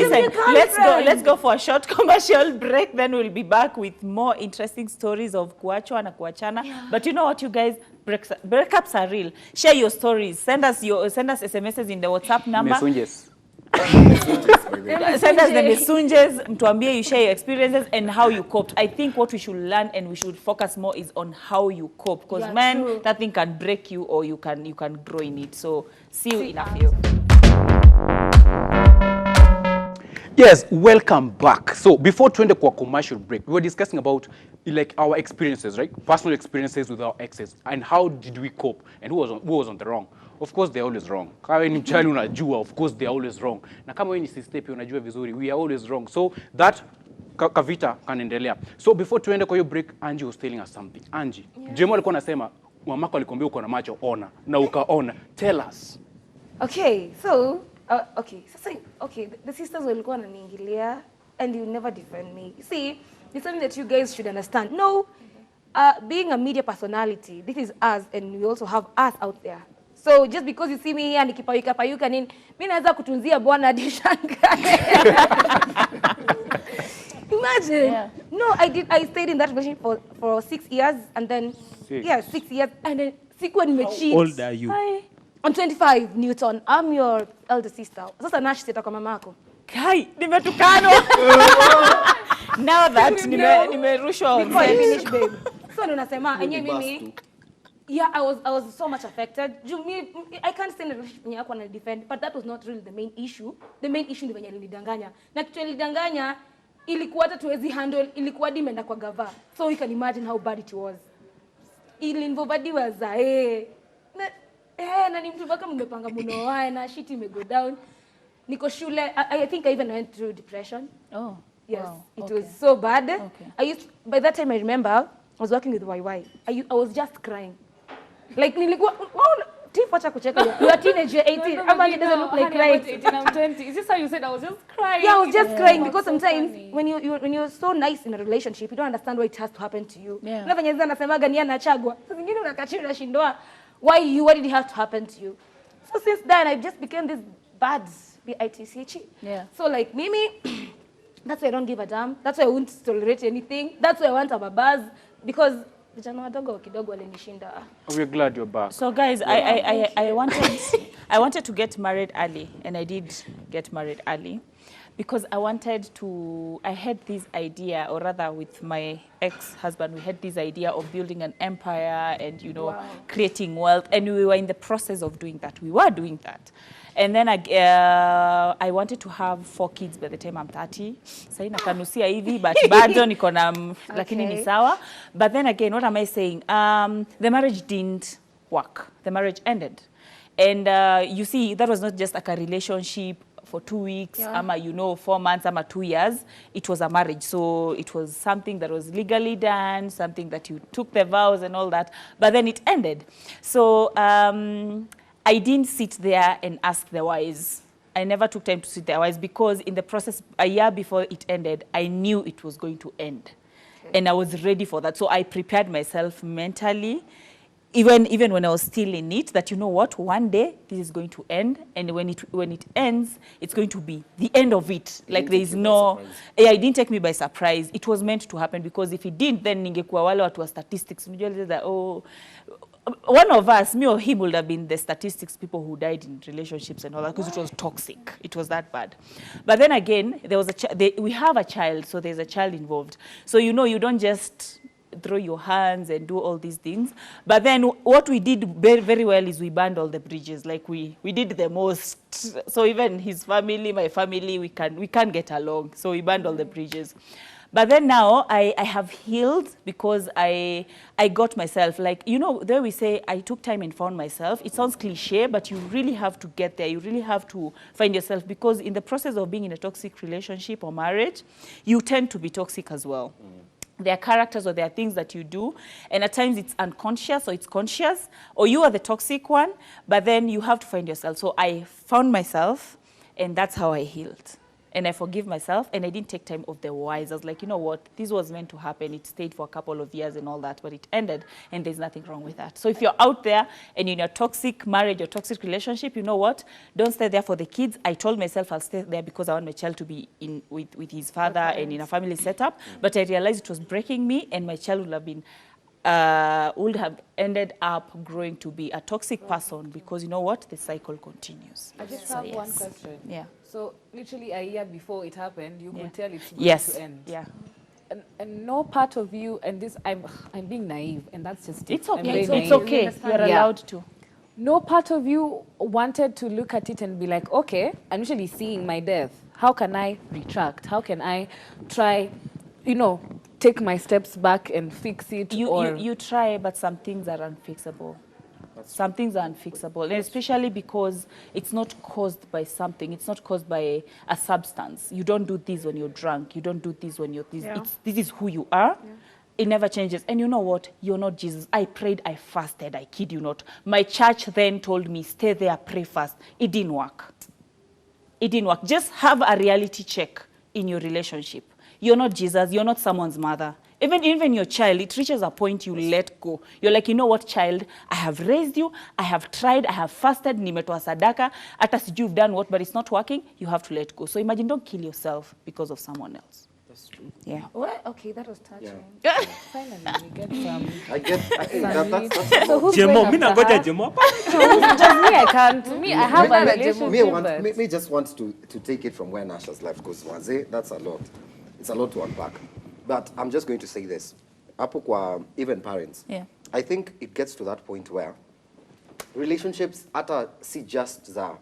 [SPEAKER 2] Let's go for a short commercial break. Then we'll be back with more interesting stories of kuachwa na kuachana. But you know what, you guys? Breakups are real. Share your stories. Send us SMSs in the WhatsApp number.
[SPEAKER 4] Mesunjes.
[SPEAKER 2] Send us the messages. Mtuambie, you share your experiences and how you coped. I think what we should learn and we should focus more is on how you cope, because man, that thing can break you or you can grow in it. So see you in a few.
[SPEAKER 4] Yes, welcome back. So before tuende kwa commercial break, we were discussing about like our experiences, right? Personal experiences with our exes and how did we cope and who was on the wrong. Of course they're always wrong. Kama wewe ni mchali unajua, of course they're always wrong. Na kama wewe ni sister pia unajua vizuri, we are always wrong. So that kavita kanaendelea. So before tuende kwa hiyo break, Angie was telling us something. Angie, Jemo alikuwa anasema mamako alikwambia uko na macho ona na ukaona. Tell us.
[SPEAKER 5] Okay, so the sisters walikuwa wananiingilia and you never defend me. You see, it's something that you guys should understand. No, being a media personality, this is us and we also have us out there. So just because you see me here nikipayuka nini, mimi naweza kutunzia bwana hadi shangae. Imagine. Yeah. No, I stayed in that relationship for 6 years and then 6 years and then sikuwa nimecheat.
[SPEAKER 6] How old are you?
[SPEAKER 5] I'm 25, Newton. I'm your elder sister. Sasa Nash sita kwa mamako.
[SPEAKER 2] Kai, nimetukanwa. Now that nimerushwa.
[SPEAKER 5] Before I finish, babe. So unasema enyewe mimi. Yeah, I was so much affected. I can't say in a relationship when yako na defend, but that was not really the main issue. The main issue ni venye alinidanganya. Na kitu alinidanganya ilikuwa hata tuwezi handle, ilikuwa dimeenda kwa gava. So you can imagine how bad it was. Ilinvovadiwa za na ni mtu mpaka mmepanga munoa na shit imego down. Niko shule, I think I even went through depression.
[SPEAKER 2] Oh.
[SPEAKER 5] Yes,
[SPEAKER 2] wow.
[SPEAKER 5] it
[SPEAKER 2] Okay.
[SPEAKER 5] was so bad.
[SPEAKER 2] Okay.
[SPEAKER 5] By that time I remember I was working with YY. I was just crying. Like nilikuwa Tiff, acha kucheka. You are teenage, you're 18. Ama it doesn't look like crying.
[SPEAKER 1] 18, I'm 20. Is this how you said I was just crying?
[SPEAKER 5] Yeah, I was just crying because
[SPEAKER 1] so
[SPEAKER 5] sometimes
[SPEAKER 1] funny.
[SPEAKER 5] when you're so nice in a relationship, you don't understand why it has to happen to you.
[SPEAKER 2] Yeah.
[SPEAKER 5] Na venye anasemaga ni anachagua. Sasa zingine unakachini unashindwa. Why did it have to happen to you? So since then I just became this bad bitch.
[SPEAKER 2] Yeah.
[SPEAKER 5] So like Mimi, that's why I don't give a damn. That's why I won't tolerate anything. That's why I want a buzz because vijana wadogo kidogo walinishinda.
[SPEAKER 4] We're glad you're back.
[SPEAKER 2] So guys, I wanted to get married early, and I did get married early because I had this idea, or rather with my ex-husband, we had this idea of building an empire and, creating wealth, and we were in the process of doing that. We were doing that. And then I wanted to have 4 kids by the time I'm 30. Sasa nakanusia hivi, but bado niko na lakini ni sawa. But then again, what am I saying? The marriage didn't work. The marriage ended. And you see, that was not just like a relationship for 2 weeks, ama 4 months, ama 2 years. It was a marriage. So it was something that was legally done, something that you took the vows and all that. But then it ended. So I didn't sit there and ask the wise. I never took time to sit there wise because in the process, a year before it ended, I knew it was going to end. Okay. And I was ready for that. So I prepared myself mentally, even when I was still in it, that one day this is going to end. And when it ends, it's going to be the end of it. Like there is no, it didn't take me by surprise. It was meant to happen because if it didn't, then ningekuwa wale watu wa statistics. One of us, me or him, would have been the statistics people who died in relationships and all that because it was toxic. It was that bad. But then again, there was we have a child, so there's a child involved. So you don't just throw your hands and do all these things. But then what we did very, very well is we burned all the bridges. Like we did the most. So even his family, my family, we can't get along. So we burned all the bridges. But then now I have healed because I got myself, like, there we say I took time and found myself. It sounds cliche, but you really have to get there. You really have to find yourself because in the process of being in a toxic relationship or marriage, you tend to be toxic as well. There are characters or there are things that you do, and at times it's unconscious or it's conscious, or you are the toxic one, but then you have to find yourself. So I found myself, and that's how I healed. and I forgive myself, and I didn't take time of the whys. I was like, you know what, this was meant to happen. It stayed for a couple of years and all that, but it ended, and there's nothing wrong with that. So if you're out there and you're in a toxic marriage or toxic relationship, you know what, don't stay there for the kids. I told myself I'll stay there because I want my child to be with his father and in a family setup, but I realized it was breaking me, and my child would have ended up growing to be a toxic person, because you know what, the cycle continues.
[SPEAKER 1] I just
[SPEAKER 2] So,
[SPEAKER 1] have one
[SPEAKER 2] yes.
[SPEAKER 1] question.
[SPEAKER 2] Yeah.
[SPEAKER 1] So literally a year before it happened, you
[SPEAKER 2] Yeah.
[SPEAKER 1] could tell it's going
[SPEAKER 2] Yes.
[SPEAKER 1] to end.
[SPEAKER 2] Yeah.
[SPEAKER 1] And no part of you, and this, I'm being naive, and that's just it.
[SPEAKER 2] It's
[SPEAKER 1] I'm
[SPEAKER 2] okay.
[SPEAKER 1] very
[SPEAKER 2] It's
[SPEAKER 1] naive.
[SPEAKER 2] okay. You're
[SPEAKER 1] Yeah.
[SPEAKER 2] allowed to.
[SPEAKER 1] No part of you wanted to look at it and be like, okay, I'm usually seeing my death. How can I retract? How can I try, take my steps back and fix it?
[SPEAKER 2] You try, but some things are unfixable. Some things are unfixable, and especially because it's not caused by something. It's not caused by a substance. You don't do this when you're drunk. You don't do this when you're this.
[SPEAKER 5] Yeah.
[SPEAKER 2] This is who you are. Yeah. It never changes. And you know what? You're not Jesus. I prayed, I fasted, I kid you not. My church then told me, stay there, pray fast. It didn't work. It didn't work. Just have a reality check in your relationship. You're not Jesus. You're not someone's mother. Even your child, it reaches a point you let go. You're like, you know what, child? I have raised you. I have tried. I have fasted. Nimetoa sadaka. Hata sijui you've done what, but it's not working. You have to let go. So imagine, don't kill yourself because of someone else.
[SPEAKER 3] That's true.
[SPEAKER 2] Yeah.
[SPEAKER 5] Well, okay, that was touching.
[SPEAKER 3] Yeah.
[SPEAKER 1] Finally, we get some.
[SPEAKER 3] I get
[SPEAKER 1] So who's
[SPEAKER 6] Jemo,
[SPEAKER 1] going
[SPEAKER 6] mi
[SPEAKER 1] after
[SPEAKER 6] nangoja
[SPEAKER 1] her?
[SPEAKER 6] Jemo.
[SPEAKER 1] Just me, I can't. Me, I have a relationship.
[SPEAKER 3] me just want to take it from where Nash has left, because Wanze, that's a lot. It's a lot to unpack. But I'm just going to say this. Hapo kwa even parents.
[SPEAKER 2] Yeah.
[SPEAKER 3] I think it gets to that point where relationships ata si just za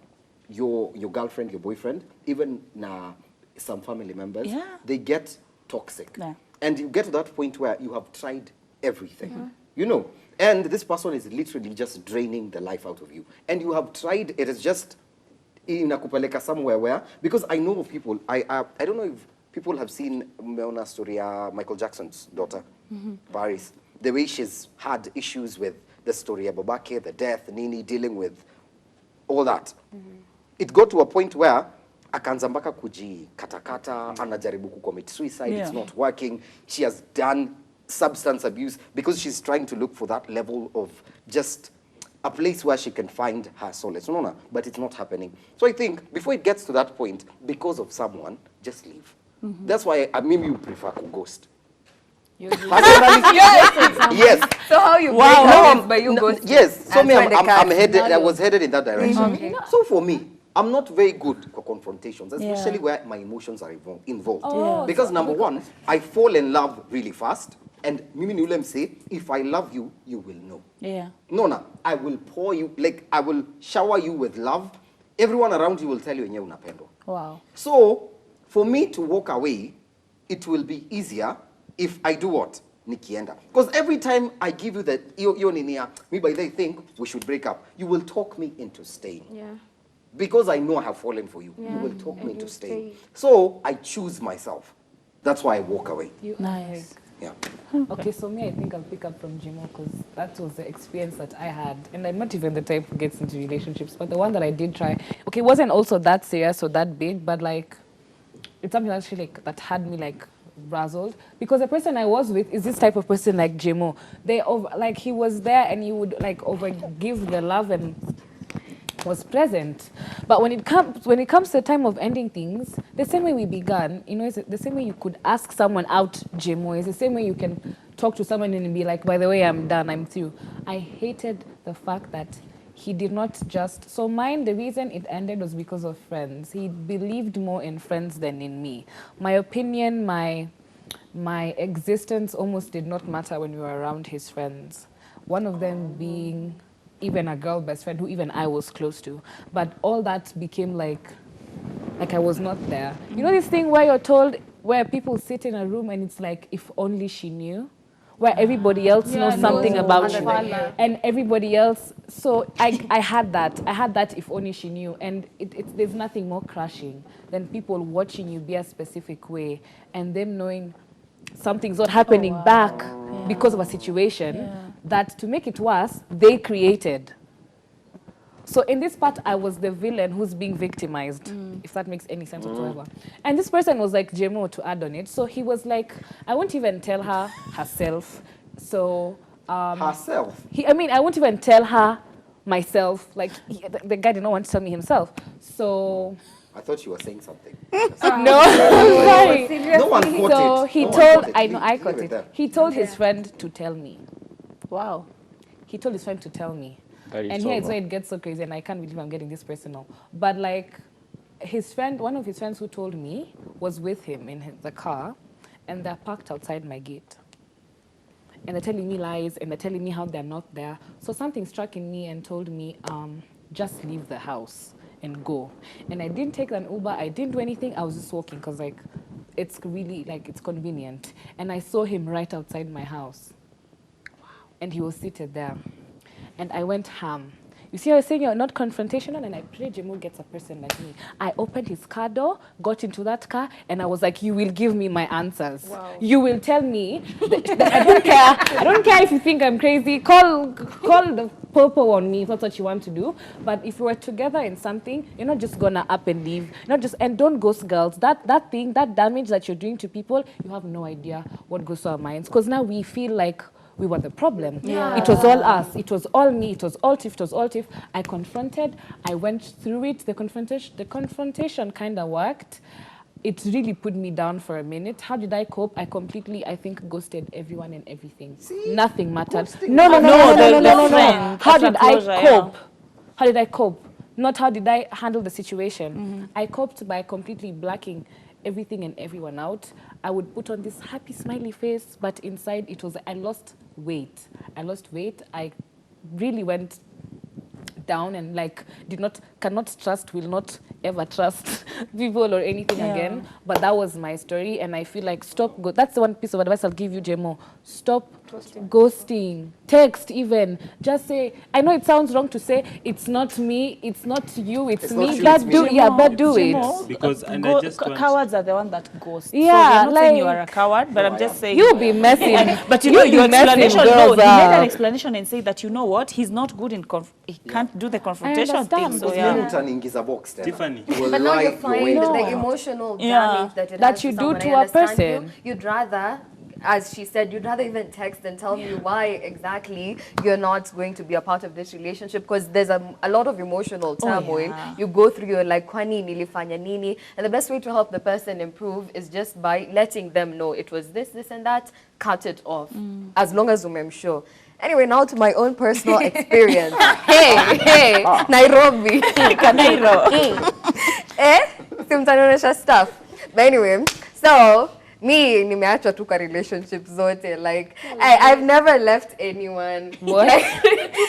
[SPEAKER 3] your girlfriend, your boyfriend, even na some family members,
[SPEAKER 2] Yeah.
[SPEAKER 3] they get toxic.
[SPEAKER 2] Yeah.
[SPEAKER 3] And you get to that point where you have tried everything. You know, and this person is literally just draining the life out of you. And you have tried, it is just inakupeleka somewhere where, because I know of people, I don't know if people have seen Meona Storia, Michael Jackson's daughter, Paris, the way she's had issues with the story of Babake, the death, Nini, dealing with all that. It got to a point where akaanza mpaka kujikatakata, anajaribu kucommit suicide, it's not working. She has done substance abuse because she's trying to look for that level of just a place where she can find her solace. No, but it's not happening. So I think before it gets to that point, because of someone, just leave. That's why maybe you prefer to ghost. Personally, yes.
[SPEAKER 7] So how you break
[SPEAKER 3] No,
[SPEAKER 7] up is by you ghosting?
[SPEAKER 3] yes. So
[SPEAKER 7] and
[SPEAKER 3] me,
[SPEAKER 7] find a
[SPEAKER 3] I'm
[SPEAKER 7] cat.
[SPEAKER 3] headed. I was headed in that direction.
[SPEAKER 5] Okay.
[SPEAKER 3] So for me, I'm not very good for confrontations, especially where my emotions are involved.
[SPEAKER 1] Oh,
[SPEAKER 3] Because number one, I fall in love really fast, and mimi ni ule mse, if I love you, you will know.
[SPEAKER 2] Yeah.
[SPEAKER 3] No, I will pour you, like I will shower you with love. Everyone around you will tell you enyewe unapendwa.
[SPEAKER 2] Wow.
[SPEAKER 3] So for me to walk away, it will be easier if I do what? Nikienda. Because every time I give you that, yo ninia, me by they think we should break up, you will talk me into staying.
[SPEAKER 5] Yeah.
[SPEAKER 3] Because I know I have fallen for you, you
[SPEAKER 5] Yeah.
[SPEAKER 3] will talk me
[SPEAKER 5] And
[SPEAKER 3] into
[SPEAKER 5] you
[SPEAKER 3] staying.
[SPEAKER 5] stay.
[SPEAKER 3] So I choose myself. That's why I walk away.
[SPEAKER 2] Nice.
[SPEAKER 3] Yeah.
[SPEAKER 1] Okay, so me, I think I'll pick up from Jimo because that was the experience that I had. And I'm not even the type who gets into relationships, but the one that I did try, okay, it wasn't also that serious or that big, but like, it's something actually like that had me like frazzled, because the person I was with is this type of person like Jimo. Like he was there and he would like overgive the love and was present. But when it comes to the time of ending things, the same way we began, it's the same way you could ask someone out, Jimo. It's the same way you can talk to someone and be like, by the way, I'm done, I'm through. I hated the fact that he did not just, so mine, the reason it ended was because of friends. He believed more in friends than in me. My opinion, my existence almost did not matter when we were around his friends. One of them being even a girl best friend who even I was close to. But all that became like I was not there. You know this thing where you're told, where people sit in a room and it's like, if only she knew? Where everybody else knows something about you. And everybody else, so I had that. I had that if only she knew. And there's nothing more crushing than people watching you be a specific way and them knowing something's not happening back because of a situation that, to make it worse, they created. So in this part, I was the villain who's being victimized, if that makes any sense whatsoever. And this person was like Jemo to add on it. So he was like, I won't even tell her herself. So
[SPEAKER 3] Herself.
[SPEAKER 1] I won't even tell her myself. Like the guy did not want to tell me himself. So
[SPEAKER 3] I thought you were saying something.
[SPEAKER 1] no, I'm sorry.
[SPEAKER 3] No one caught
[SPEAKER 1] So
[SPEAKER 3] it.
[SPEAKER 1] he
[SPEAKER 3] No one
[SPEAKER 1] told,
[SPEAKER 3] caught it.
[SPEAKER 1] I know, I
[SPEAKER 3] Leave
[SPEAKER 1] caught
[SPEAKER 3] it
[SPEAKER 1] it.
[SPEAKER 3] there.
[SPEAKER 1] He told his friend to tell me.
[SPEAKER 2] Wow.
[SPEAKER 1] He told his friend to tell me.
[SPEAKER 4] That is
[SPEAKER 1] And here it's
[SPEAKER 4] over.
[SPEAKER 1] where it gets so crazy, and I can't believe I'm getting this personal. But like, his friend, one of his friends who told me, was with him in the car, and they're parked outside my gate. And they're telling me lies, and they're telling me how they're not there. So something struck in me and told me, just leave the house and go. And I didn't take an Uber, I didn't do anything, I was just walking, because like, it's really, like, it's convenient. And I saw him right outside my house. And he was seated there. And I went ham. You see, I was saying you're not confrontational, and I pray Jemo gets a person like me. I opened his car door, got into that car, and I was like, you will give me my answers. Wow. You will tell me. That I don't care. I don't care if you think I'm crazy. Call the popo on me if that's what you want to do. But if we're together in something, you're not just gonna up and leave. And don't ghost girls. That damage that you're doing to people, you have no idea what goes to our minds. Because now we feel like we were the problem. Yeah. It was all us. It was all me. It was all Tiff. It was all Tiff. I confronted. I went through it. The confrontation kind of worked. It really put me down for a minute. How did I cope? I think, ghosted everyone and everything.
[SPEAKER 3] See?
[SPEAKER 1] Nothing mattered.
[SPEAKER 3] Ghosting.
[SPEAKER 1] No.
[SPEAKER 2] friend.
[SPEAKER 1] How did I
[SPEAKER 2] Closure,
[SPEAKER 1] cope? How did I cope? Not how did I handle the situation. I coped by completely blacking everything and everyone out. I would put on this happy smiley face, but inside it was, I lost weight. I really went down and like cannot trust, will not ever trust people or anything again. But that was my story, and I feel like that's the one piece of advice I'll give you, Jemo. Stop ghosting. Text even. Just say, I know it sounds wrong to say, it's not me, it's not you, it's
[SPEAKER 3] It's
[SPEAKER 1] me.
[SPEAKER 3] not you,
[SPEAKER 1] But
[SPEAKER 3] it's me.
[SPEAKER 1] do but do it.
[SPEAKER 2] Jemo,
[SPEAKER 6] Because- and I just want-
[SPEAKER 2] cowards are the one that ghost.
[SPEAKER 1] Yeah,
[SPEAKER 2] so we're not saying you
[SPEAKER 1] like-
[SPEAKER 2] are a coward, but I'm just saying
[SPEAKER 1] You'll be messing.
[SPEAKER 2] But you
[SPEAKER 1] You'll
[SPEAKER 2] know
[SPEAKER 1] be
[SPEAKER 2] your
[SPEAKER 1] messing
[SPEAKER 2] explanation.
[SPEAKER 1] girls
[SPEAKER 2] No, he made an
[SPEAKER 1] up.
[SPEAKER 2] explanation and said that you know what, he's not good in he can't do the confrontation thing.
[SPEAKER 1] understand,
[SPEAKER 2] So
[SPEAKER 1] but
[SPEAKER 2] yeah.
[SPEAKER 3] Then utaniingiza box tena.
[SPEAKER 6] Tiffany.
[SPEAKER 3] You will
[SPEAKER 7] But now
[SPEAKER 3] lie
[SPEAKER 7] you
[SPEAKER 3] your
[SPEAKER 7] find
[SPEAKER 3] way
[SPEAKER 7] the
[SPEAKER 3] down.
[SPEAKER 7] emotional
[SPEAKER 2] Yeah.
[SPEAKER 7] damage that it
[SPEAKER 1] That
[SPEAKER 7] has
[SPEAKER 1] you
[SPEAKER 7] to
[SPEAKER 1] do
[SPEAKER 7] someone.
[SPEAKER 1] to
[SPEAKER 7] I
[SPEAKER 1] a
[SPEAKER 7] understand
[SPEAKER 1] person.
[SPEAKER 7] You'd rather, as she said, you'd rather even text and tell me why exactly you're not going to be a part of this relationship, because there's a lot of emotional turmoil.
[SPEAKER 2] yeah.
[SPEAKER 7] You go through, you're like, kwani nilifanya nini? And the best way to help the person improve is just by letting them know it was this, and that, cut it off. As long as I'm sure. Anyway, now to my own personal experience. Hey, Nairobi. Simtanionyesha stuff. But anyway, so me nimeachwa tu kwa relationship zote. Like I've never left anyone.
[SPEAKER 1] What?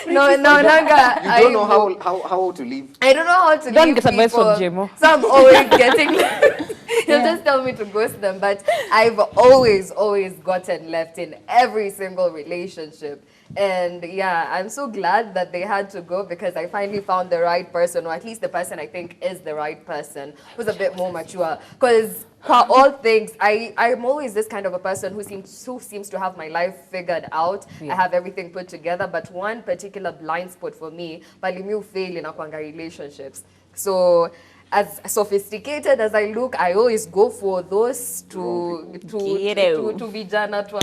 [SPEAKER 7] No, nanga.
[SPEAKER 3] You don't know how to live.
[SPEAKER 7] I don't know how to
[SPEAKER 1] Don't
[SPEAKER 7] leave
[SPEAKER 1] get advice from
[SPEAKER 7] people.
[SPEAKER 1] Jemo.
[SPEAKER 7] So I'm always getting. He'll just tell me to ghost them, but I've always gotten left in every single relationship. And yeah, I'm so glad that they had to go, because I finally found the right person, or at least the person I think is the right person, who's a bit more mature. Because for all things, I'm always this kind of a person who seems to have my life figured out.
[SPEAKER 1] Yeah.
[SPEAKER 7] I have everything put together, but one particular blind spot for me, palimu fail in akwanga relationships. So as sophisticated as I look, I always go for those to vijana to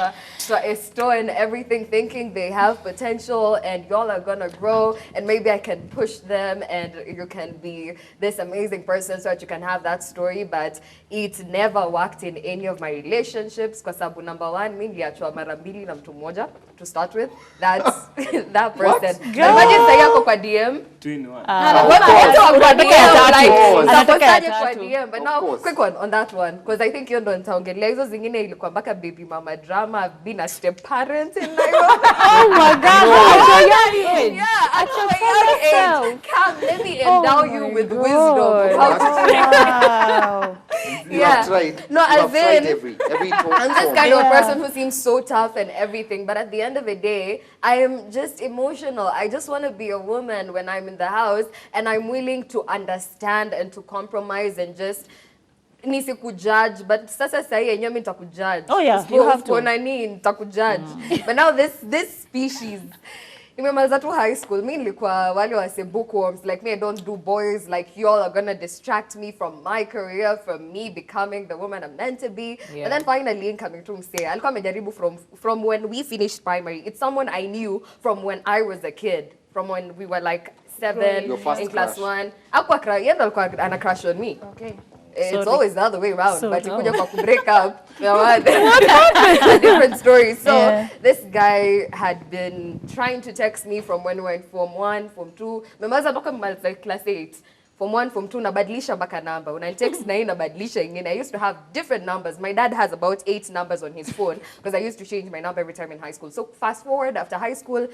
[SPEAKER 7] extol and everything, thinking they have potential and y'all are gonna grow, and maybe I can push them and you can be this amazing person so that you can have that story. But it never worked in any of my relationships, kwa sababu number one, mimi niliachwa mara mbili na mtu mmoja to start with. That's that person. Imagine say yako kwa DM.
[SPEAKER 6] Twin one.
[SPEAKER 7] But now, quick one on that one, because I think you're not nitaongelea hizo zingine ilikuwa mpaka baby mama drama. I've been a step parent in Nairobi.
[SPEAKER 1] Oh my God!
[SPEAKER 7] Yeah, at my young age. Come, let me endow you with wisdom.
[SPEAKER 2] Wow.
[SPEAKER 3] You have tried.
[SPEAKER 7] No,
[SPEAKER 3] you
[SPEAKER 7] as
[SPEAKER 3] have tried
[SPEAKER 7] in,
[SPEAKER 3] every
[SPEAKER 7] I'm this kind of person who seems so tough and everything, but at the end of the day, I am just emotional. I just want to be a woman when I'm in the house, and I'm willing to understand and to compromise and just nisikujudge. But sasa sahi yenyewe mimi nitakujudge.
[SPEAKER 2] Oh yeah, you have to.
[SPEAKER 7] Nini nitakujudge. But now this species, nimemaliza tu high school. Mi nilikuwa wale wase bookworms. Like me, I don't do boys. Like you all are gonna distract me from my career, from me becoming the woman I'm meant to be.
[SPEAKER 1] Yeah.
[SPEAKER 7] And then finally coming to msee. Alikuwa amejaribu from when we finished primary. It's someone I knew from when I was a kid. From when we were like 7
[SPEAKER 3] Your first
[SPEAKER 7] in class
[SPEAKER 3] crush.
[SPEAKER 7] 1. Hakuwa crush, yeye ndo alikuwa ana crush on me.
[SPEAKER 5] Okay.
[SPEAKER 7] It's
[SPEAKER 2] Sorry.
[SPEAKER 7] always the other way around,
[SPEAKER 2] So
[SPEAKER 7] but
[SPEAKER 2] no.
[SPEAKER 7] ikuja kwa kubreak up, a different story. So
[SPEAKER 2] Yeah.
[SPEAKER 7] this guy had been trying to text me from when we were in Form 1, Form 2. Memaliza toka mmaliza class 8. Form 1, Form 2, nabadilisha mpaka number. When I text na hii nabadilisha ingine. I used to have different numbers. My dad has about 8 numbers on his phone because I used to change my number every time in high school. So fast forward, after high school,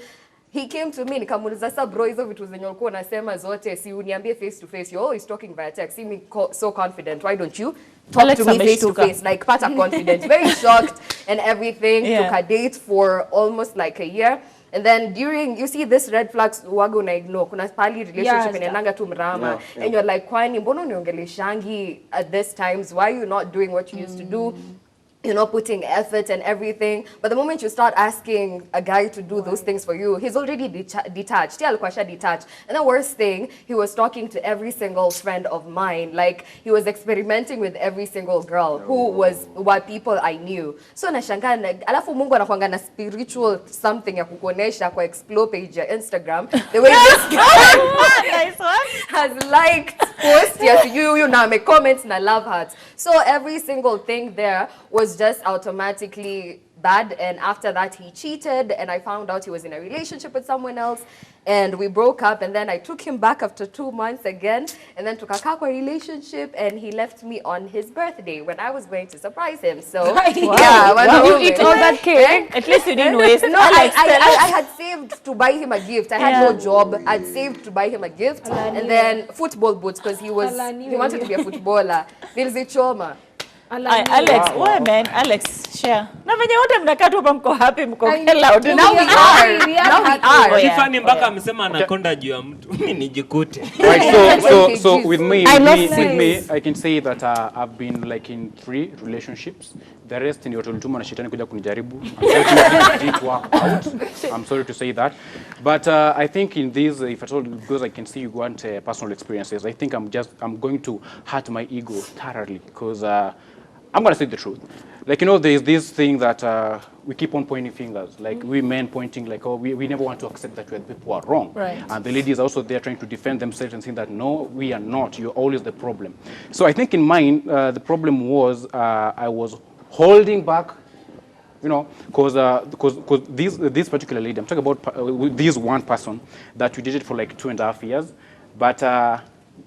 [SPEAKER 7] he came to me, nikamuuliza sasa bro, hizo vitu zenye ulikuwa unasema zote si uniambie face to face. You're always talking via text. See me so confident. Why don't you talk
[SPEAKER 2] Alex
[SPEAKER 7] to me face to
[SPEAKER 2] ameshtuka.
[SPEAKER 7] face? Like pata confidence. Very shocked and everything.
[SPEAKER 2] Yeah.
[SPEAKER 7] Took a date for almost like a year. And then during, you see this red flags wago na ignore. Kuna pali relationship
[SPEAKER 5] Yes.
[SPEAKER 7] inaendanga tu mrama.
[SPEAKER 3] Yeah.
[SPEAKER 7] And you're like, kwani mbono uniongeleshangi at this times? Why are you not doing what you used to do? You're not putting effort and everything. But the moment you start asking a guy to do those things for you, he's already detached. Yeah, alikuwa detached. And the worst thing, he was talking to every single friend of mine. Like, he was experimenting with every single girl who was what people I knew. So nashangaa, alafu Mungu anakuanga na spiritual something ya kukuonesha kwa explore page ya Instagram. The way this guy
[SPEAKER 2] Nice one.
[SPEAKER 7] has liked post yes you na me comments na love hearts. So every single thing there was just automatically bad, and after that he cheated, and I found out he was in a relationship with someone else, and we broke up, and then I took him back after 2 months again, and then tukakaa kwa relationship, and he left me on his birthday when I was going to surprise him. So yeah, one
[SPEAKER 1] Did you
[SPEAKER 7] moment.
[SPEAKER 1] eat all that cake?
[SPEAKER 2] At least you didn't waste.
[SPEAKER 7] No,
[SPEAKER 2] Alex,
[SPEAKER 7] I had saved to buy him a gift. I had
[SPEAKER 2] Yeah.
[SPEAKER 7] no job. I'd saved to buy him a gift, and then football boots because he wanted to be a footballer. Nilizichoma.
[SPEAKER 2] Alex, why man? Alex, share. Na venye wote mnakaa tu hapa mko happy, mko loud.
[SPEAKER 7] Now we are. Now we are.
[SPEAKER 2] Oh, yeah.
[SPEAKER 6] Tiffany mpaka amesema anakonda juu ya mtu. Mimi nijikute.
[SPEAKER 4] Right, so with me,
[SPEAKER 5] I love
[SPEAKER 4] with me,
[SPEAKER 5] sex.
[SPEAKER 4] I can say that I've been like in 3 relationships. The rest ni watu walituma na shetani kuja kunijaribu. Unfortunately, it didn't work out. I'm sorry to say that, but I think in this, if at all, because I can see you want personal experiences, I think I'm going to hurt my ego thoroughly because I'm gonna say the truth. Like, you know, there's this thing that we keep on pointing fingers, like we men pointing like, oh, we never want to accept that we're the people who are wrong.
[SPEAKER 2] Right.
[SPEAKER 4] And the ladies are also there trying to defend themselves and saying that, no, we are not. You're always the problem. So I think in mine, the problem was I was holding back, you know, because this particular lady, I'm talking about this one person that we dated for like 2.5 years, but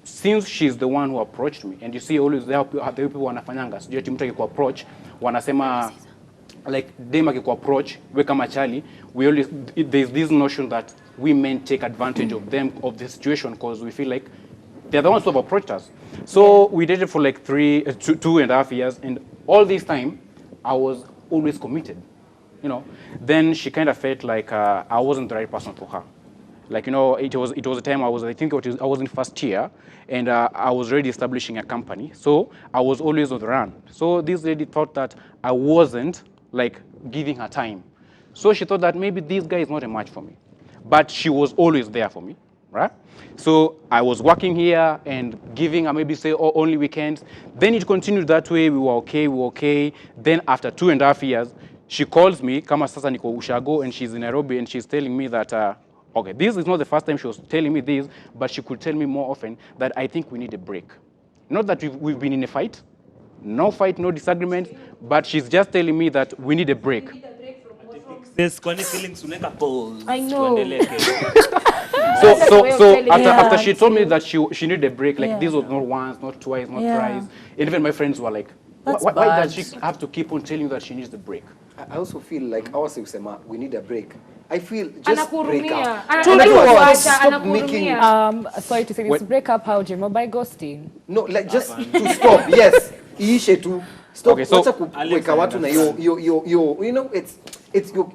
[SPEAKER 4] since she's the one who approached me, and you see always the people wanafanyanga, sijui ati mtu akikuapproach wanasema like dem akikuapproach we kama chali, we always there's this notion that we men take advantage of them, of the situation, because we feel like they're the ones who have approached us. So we dated for like 2.5 years, and all this time I was always committed, you know. Then she kind of felt like I wasn't the right person for her. Like, you know, it was a time I was in first year, and I was already establishing a company, so I was always on the run. So this lady thought that I wasn't like giving her time, so she thought that maybe this guy is not a match for me, but she was always there for me, right? So I was working here and giving her maybe say only weekends. Then it continued that way. We were okay. Then after 2.5 years, she calls me kama sasa niko Ushago, and she's in Nairobi, and she's telling me that okay, this is not the first time she was telling me this, but she could tell me more often that I think we need a break. Not that we've been in a fight, no fight, no disagreement, but she's just telling me that we need a break.
[SPEAKER 6] This kwani feelings unaweka pause.
[SPEAKER 5] I know.
[SPEAKER 6] Tuendelee kesho.
[SPEAKER 4] So after she told me that she needed a break, like this was not once, not twice, not
[SPEAKER 2] Yeah.
[SPEAKER 4] thrice, and even my friends were like,
[SPEAKER 2] That's
[SPEAKER 4] why
[SPEAKER 2] bad.
[SPEAKER 4] does she have to keep on telling you that she needs the break?
[SPEAKER 3] I also feel like our Sema, we need a break. I feel just break up.
[SPEAKER 5] Anakuhurumia.
[SPEAKER 3] Stop making
[SPEAKER 1] Sorry to say this, break up how, Jimo, by ghosting.
[SPEAKER 3] no, like just to stop. Yes, iishe tu. Stop.
[SPEAKER 4] Okay, so-
[SPEAKER 3] Wacha kuweka watu na you know, it's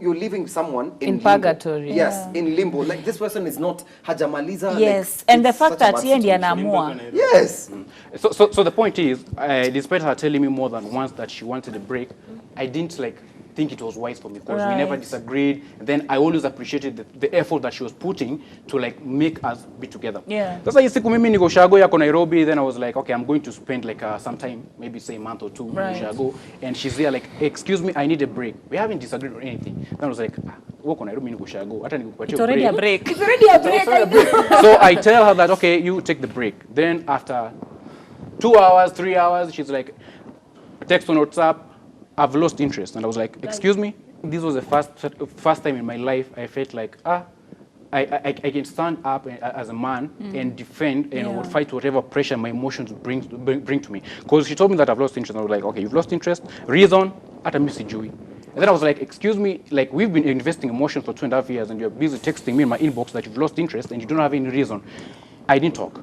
[SPEAKER 3] you're leaving someone in
[SPEAKER 1] In
[SPEAKER 3] limbo.
[SPEAKER 1] purgatory.
[SPEAKER 3] Yes, in limbo. Like this person is not hajamaliza.
[SPEAKER 2] Yes,
[SPEAKER 3] like,
[SPEAKER 2] and the
[SPEAKER 3] it's
[SPEAKER 2] fact
[SPEAKER 3] such a
[SPEAKER 2] that
[SPEAKER 3] bad
[SPEAKER 2] yeye ndiye
[SPEAKER 3] situation.
[SPEAKER 2] anaamua.
[SPEAKER 3] Yes.
[SPEAKER 4] So the point is, despite her telling me more than once that she wanted a break, I didn't like think it was wise for me because we never disagreed. And then I always appreciated the effort that she was putting to like make us be together.
[SPEAKER 2] Yeah.
[SPEAKER 4] Sasa hii siku mimi niko Shago yako Nairobi, then I was like, okay, I'm going to spend like some time, maybe say a month or two in Shago. And she's there like, excuse me, I need a break. We haven't disagreed on anything. Then I was like, wako Nairobi niko Shago. Hata nikupatie
[SPEAKER 2] It's already a break.
[SPEAKER 5] It's already a break.
[SPEAKER 4] So I tell her that, okay, you take the break. Then after 2 hours, 3 hours, she's like, text on WhatsApp, I've lost interest. And I was like, excuse me? This was the first time in my life I felt like, I can stand up as a man and defend and would fight whatever pressure my emotions bring to me. Because she told me that I've lost interest. And I was like, okay, you've lost interest. Reason, hata mimi sijui. And then I was like, excuse me, like we've been investing emotions for 2.5 years and you're busy texting me in my inbox that you've lost interest and you don't have any reason. I didn't talk.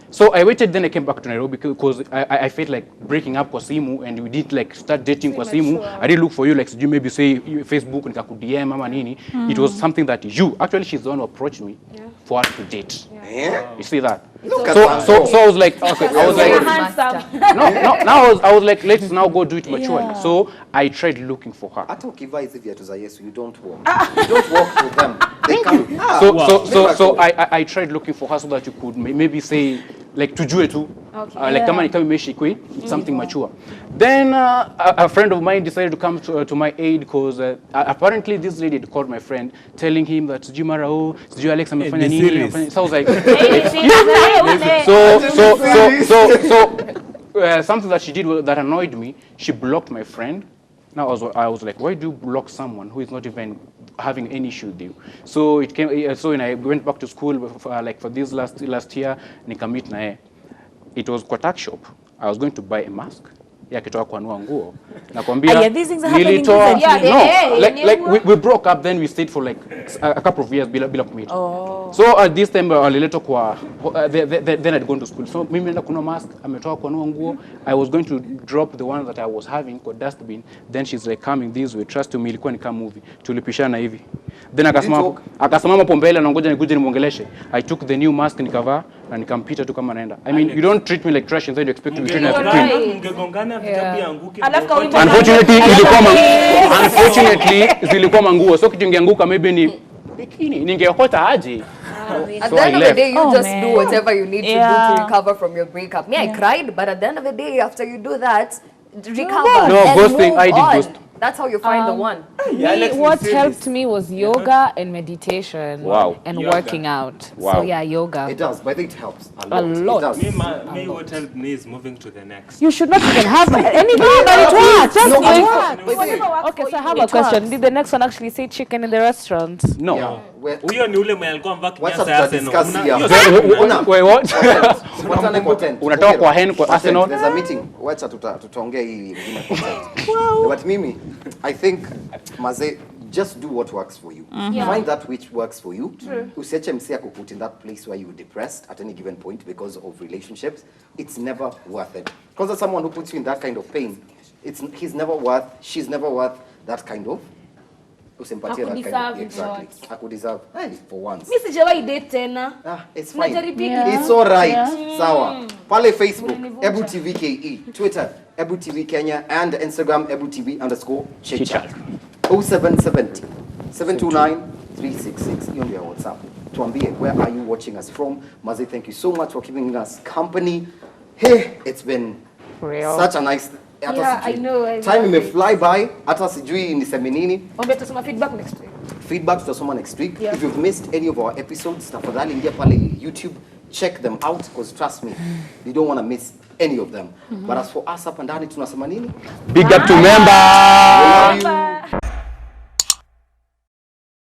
[SPEAKER 4] So I waited, then I came back to Nairobi because I felt like breaking up kwa simu and we didn't like start dating kwa simu. I didn't look for you like you maybe say Facebook nikaku DM ama nini. It was something that actually she's the one who approached me for us to date.
[SPEAKER 3] Yeah.
[SPEAKER 4] You see that?
[SPEAKER 3] Look at
[SPEAKER 4] So I was like, okay, I was like,
[SPEAKER 1] Handsome.
[SPEAKER 4] no, now I was like, let's now go do it maturely. So I tried looking for her.
[SPEAKER 3] Hata ukivaa hizi viatu za Yesu, you don't walk. You don't walk with them. They come.
[SPEAKER 4] So I tried looking for her so that you could maybe say like tujue tu. Like kama imeshikwi, it's something mature. Then a friend of mine decided to come to my aid because apparently this lady had called my friend telling him that sijui mara sijui Alex amefanya nini. So I was like, so something that she did that annoyed me, she blocked my friend. Now I was like, why do you block someone who is not even having any issue with you? So it came. So when I went back to school like for this last year, nikamit na yeye. It was kwa tuck shop. I was going to buy a mask. Akitoka kuanua nguo. Nakwambia
[SPEAKER 2] these things are happening
[SPEAKER 4] nilitoa.
[SPEAKER 2] recently.
[SPEAKER 4] No, like we broke up, then we stayed for like a couple of years bila kumit. So at this time aliletwa kwa then I'd gone to school. So mimi nenda kununua mask, ametoka kuanua nguo. I was going to drop the one that I was having kwa dustbin. Then she's like coming this way, trust me, ilikuwa ni kama movie. Tulipishana hivi. Then akasimama hapo mbele anangoja nikuje nimuongeleshe. I took the new mask nikavaa na nikampita tu kama naenda. I mean, you don't treat me like trash and then you expect to be treated as a queen.
[SPEAKER 6] Mngegongana vitabu yanguke.
[SPEAKER 4] Unfortunately zilikuwa manguo. So kitu ingeanguka maybe ni bikini. Ningeokota aje.
[SPEAKER 7] At
[SPEAKER 4] So
[SPEAKER 7] the
[SPEAKER 4] I
[SPEAKER 7] end of the
[SPEAKER 4] left.
[SPEAKER 7] day, you
[SPEAKER 2] Oh,
[SPEAKER 7] just
[SPEAKER 2] man.
[SPEAKER 7] do whatever you need to do
[SPEAKER 2] Yeah.
[SPEAKER 7] to recover from your breakup. Me, I cried, but at the end of the day, after you do that, recover
[SPEAKER 4] No,
[SPEAKER 7] and
[SPEAKER 4] ghosting,
[SPEAKER 7] move
[SPEAKER 4] I did
[SPEAKER 7] on.
[SPEAKER 4] ghost.
[SPEAKER 7] That's how you find the one.
[SPEAKER 1] What helped me was yoga and meditation.
[SPEAKER 4] Wow.
[SPEAKER 1] And
[SPEAKER 6] Yoga.
[SPEAKER 1] working out. So
[SPEAKER 4] Wow.
[SPEAKER 1] yeah, yoga.
[SPEAKER 3] It does, but it helps a
[SPEAKER 1] A
[SPEAKER 3] lot.
[SPEAKER 1] lot.
[SPEAKER 3] It does.
[SPEAKER 6] Me what helped me is moving to the next.
[SPEAKER 1] You should not even have anything, but it works. Just
[SPEAKER 3] No,
[SPEAKER 1] it
[SPEAKER 3] but
[SPEAKER 1] works.
[SPEAKER 3] wait.
[SPEAKER 1] Okay, so I have a question. Did the next one actually say chicken in the restaurant?
[SPEAKER 4] No.
[SPEAKER 3] Yeah.
[SPEAKER 6] Huyo ni ule mwenye alikuwa amevaa
[SPEAKER 3] What's up
[SPEAKER 6] kinyasa ya
[SPEAKER 3] to
[SPEAKER 6] Arsenal.
[SPEAKER 3] discuss
[SPEAKER 6] Una-
[SPEAKER 3] here?
[SPEAKER 6] hiyo
[SPEAKER 3] Una.
[SPEAKER 4] Wait, what?
[SPEAKER 3] What's content?
[SPEAKER 4] Unatoka kwa hen kwa Arsenal?
[SPEAKER 3] There's a meeting. Wacha tutaongea hii ingine content. But mimi, I think maze, just do what works for you. Find that which works for you. Usiache msi akukut in that place where you're depressed at any given point because of relationships. It's never worth it. Because someone who puts you in that kind of pain, she's never worth that kind of. Usimpatie that kind of.
[SPEAKER 5] Hakudeserve it,
[SPEAKER 3] Exactly. Hakudeserve. Hey, for once.
[SPEAKER 5] Mimi sijawahi date tena.
[SPEAKER 3] It's fine.
[SPEAKER 5] Unajaribiki.
[SPEAKER 3] It's all right. Sawa. Pale Facebook, Ebu TV KE. Twitter, Ebu TV Kenya. And Instagram, Ebu TV_chitchat. 0770 729 366. Hiyo ndio WhatsApp. Tuambie, where are you watching us from? Mazi, thank you so much for keeping us company. Hey, it's been such a nice.
[SPEAKER 5] Yeah, I know, I
[SPEAKER 3] Time
[SPEAKER 5] love
[SPEAKER 3] may
[SPEAKER 5] it.
[SPEAKER 3] fly by. Hata sijui niseme nini.
[SPEAKER 5] Ombe tutasoma feedback next week.
[SPEAKER 3] Feedback tutasoma next week.
[SPEAKER 5] Yeah.
[SPEAKER 3] If you've missed any of our episodes, tafadhali ingia pale YouTube, check them out because trust me, you don't want to miss any of them. But as for us hapa ndani tunasema nini?
[SPEAKER 4] Big up to members.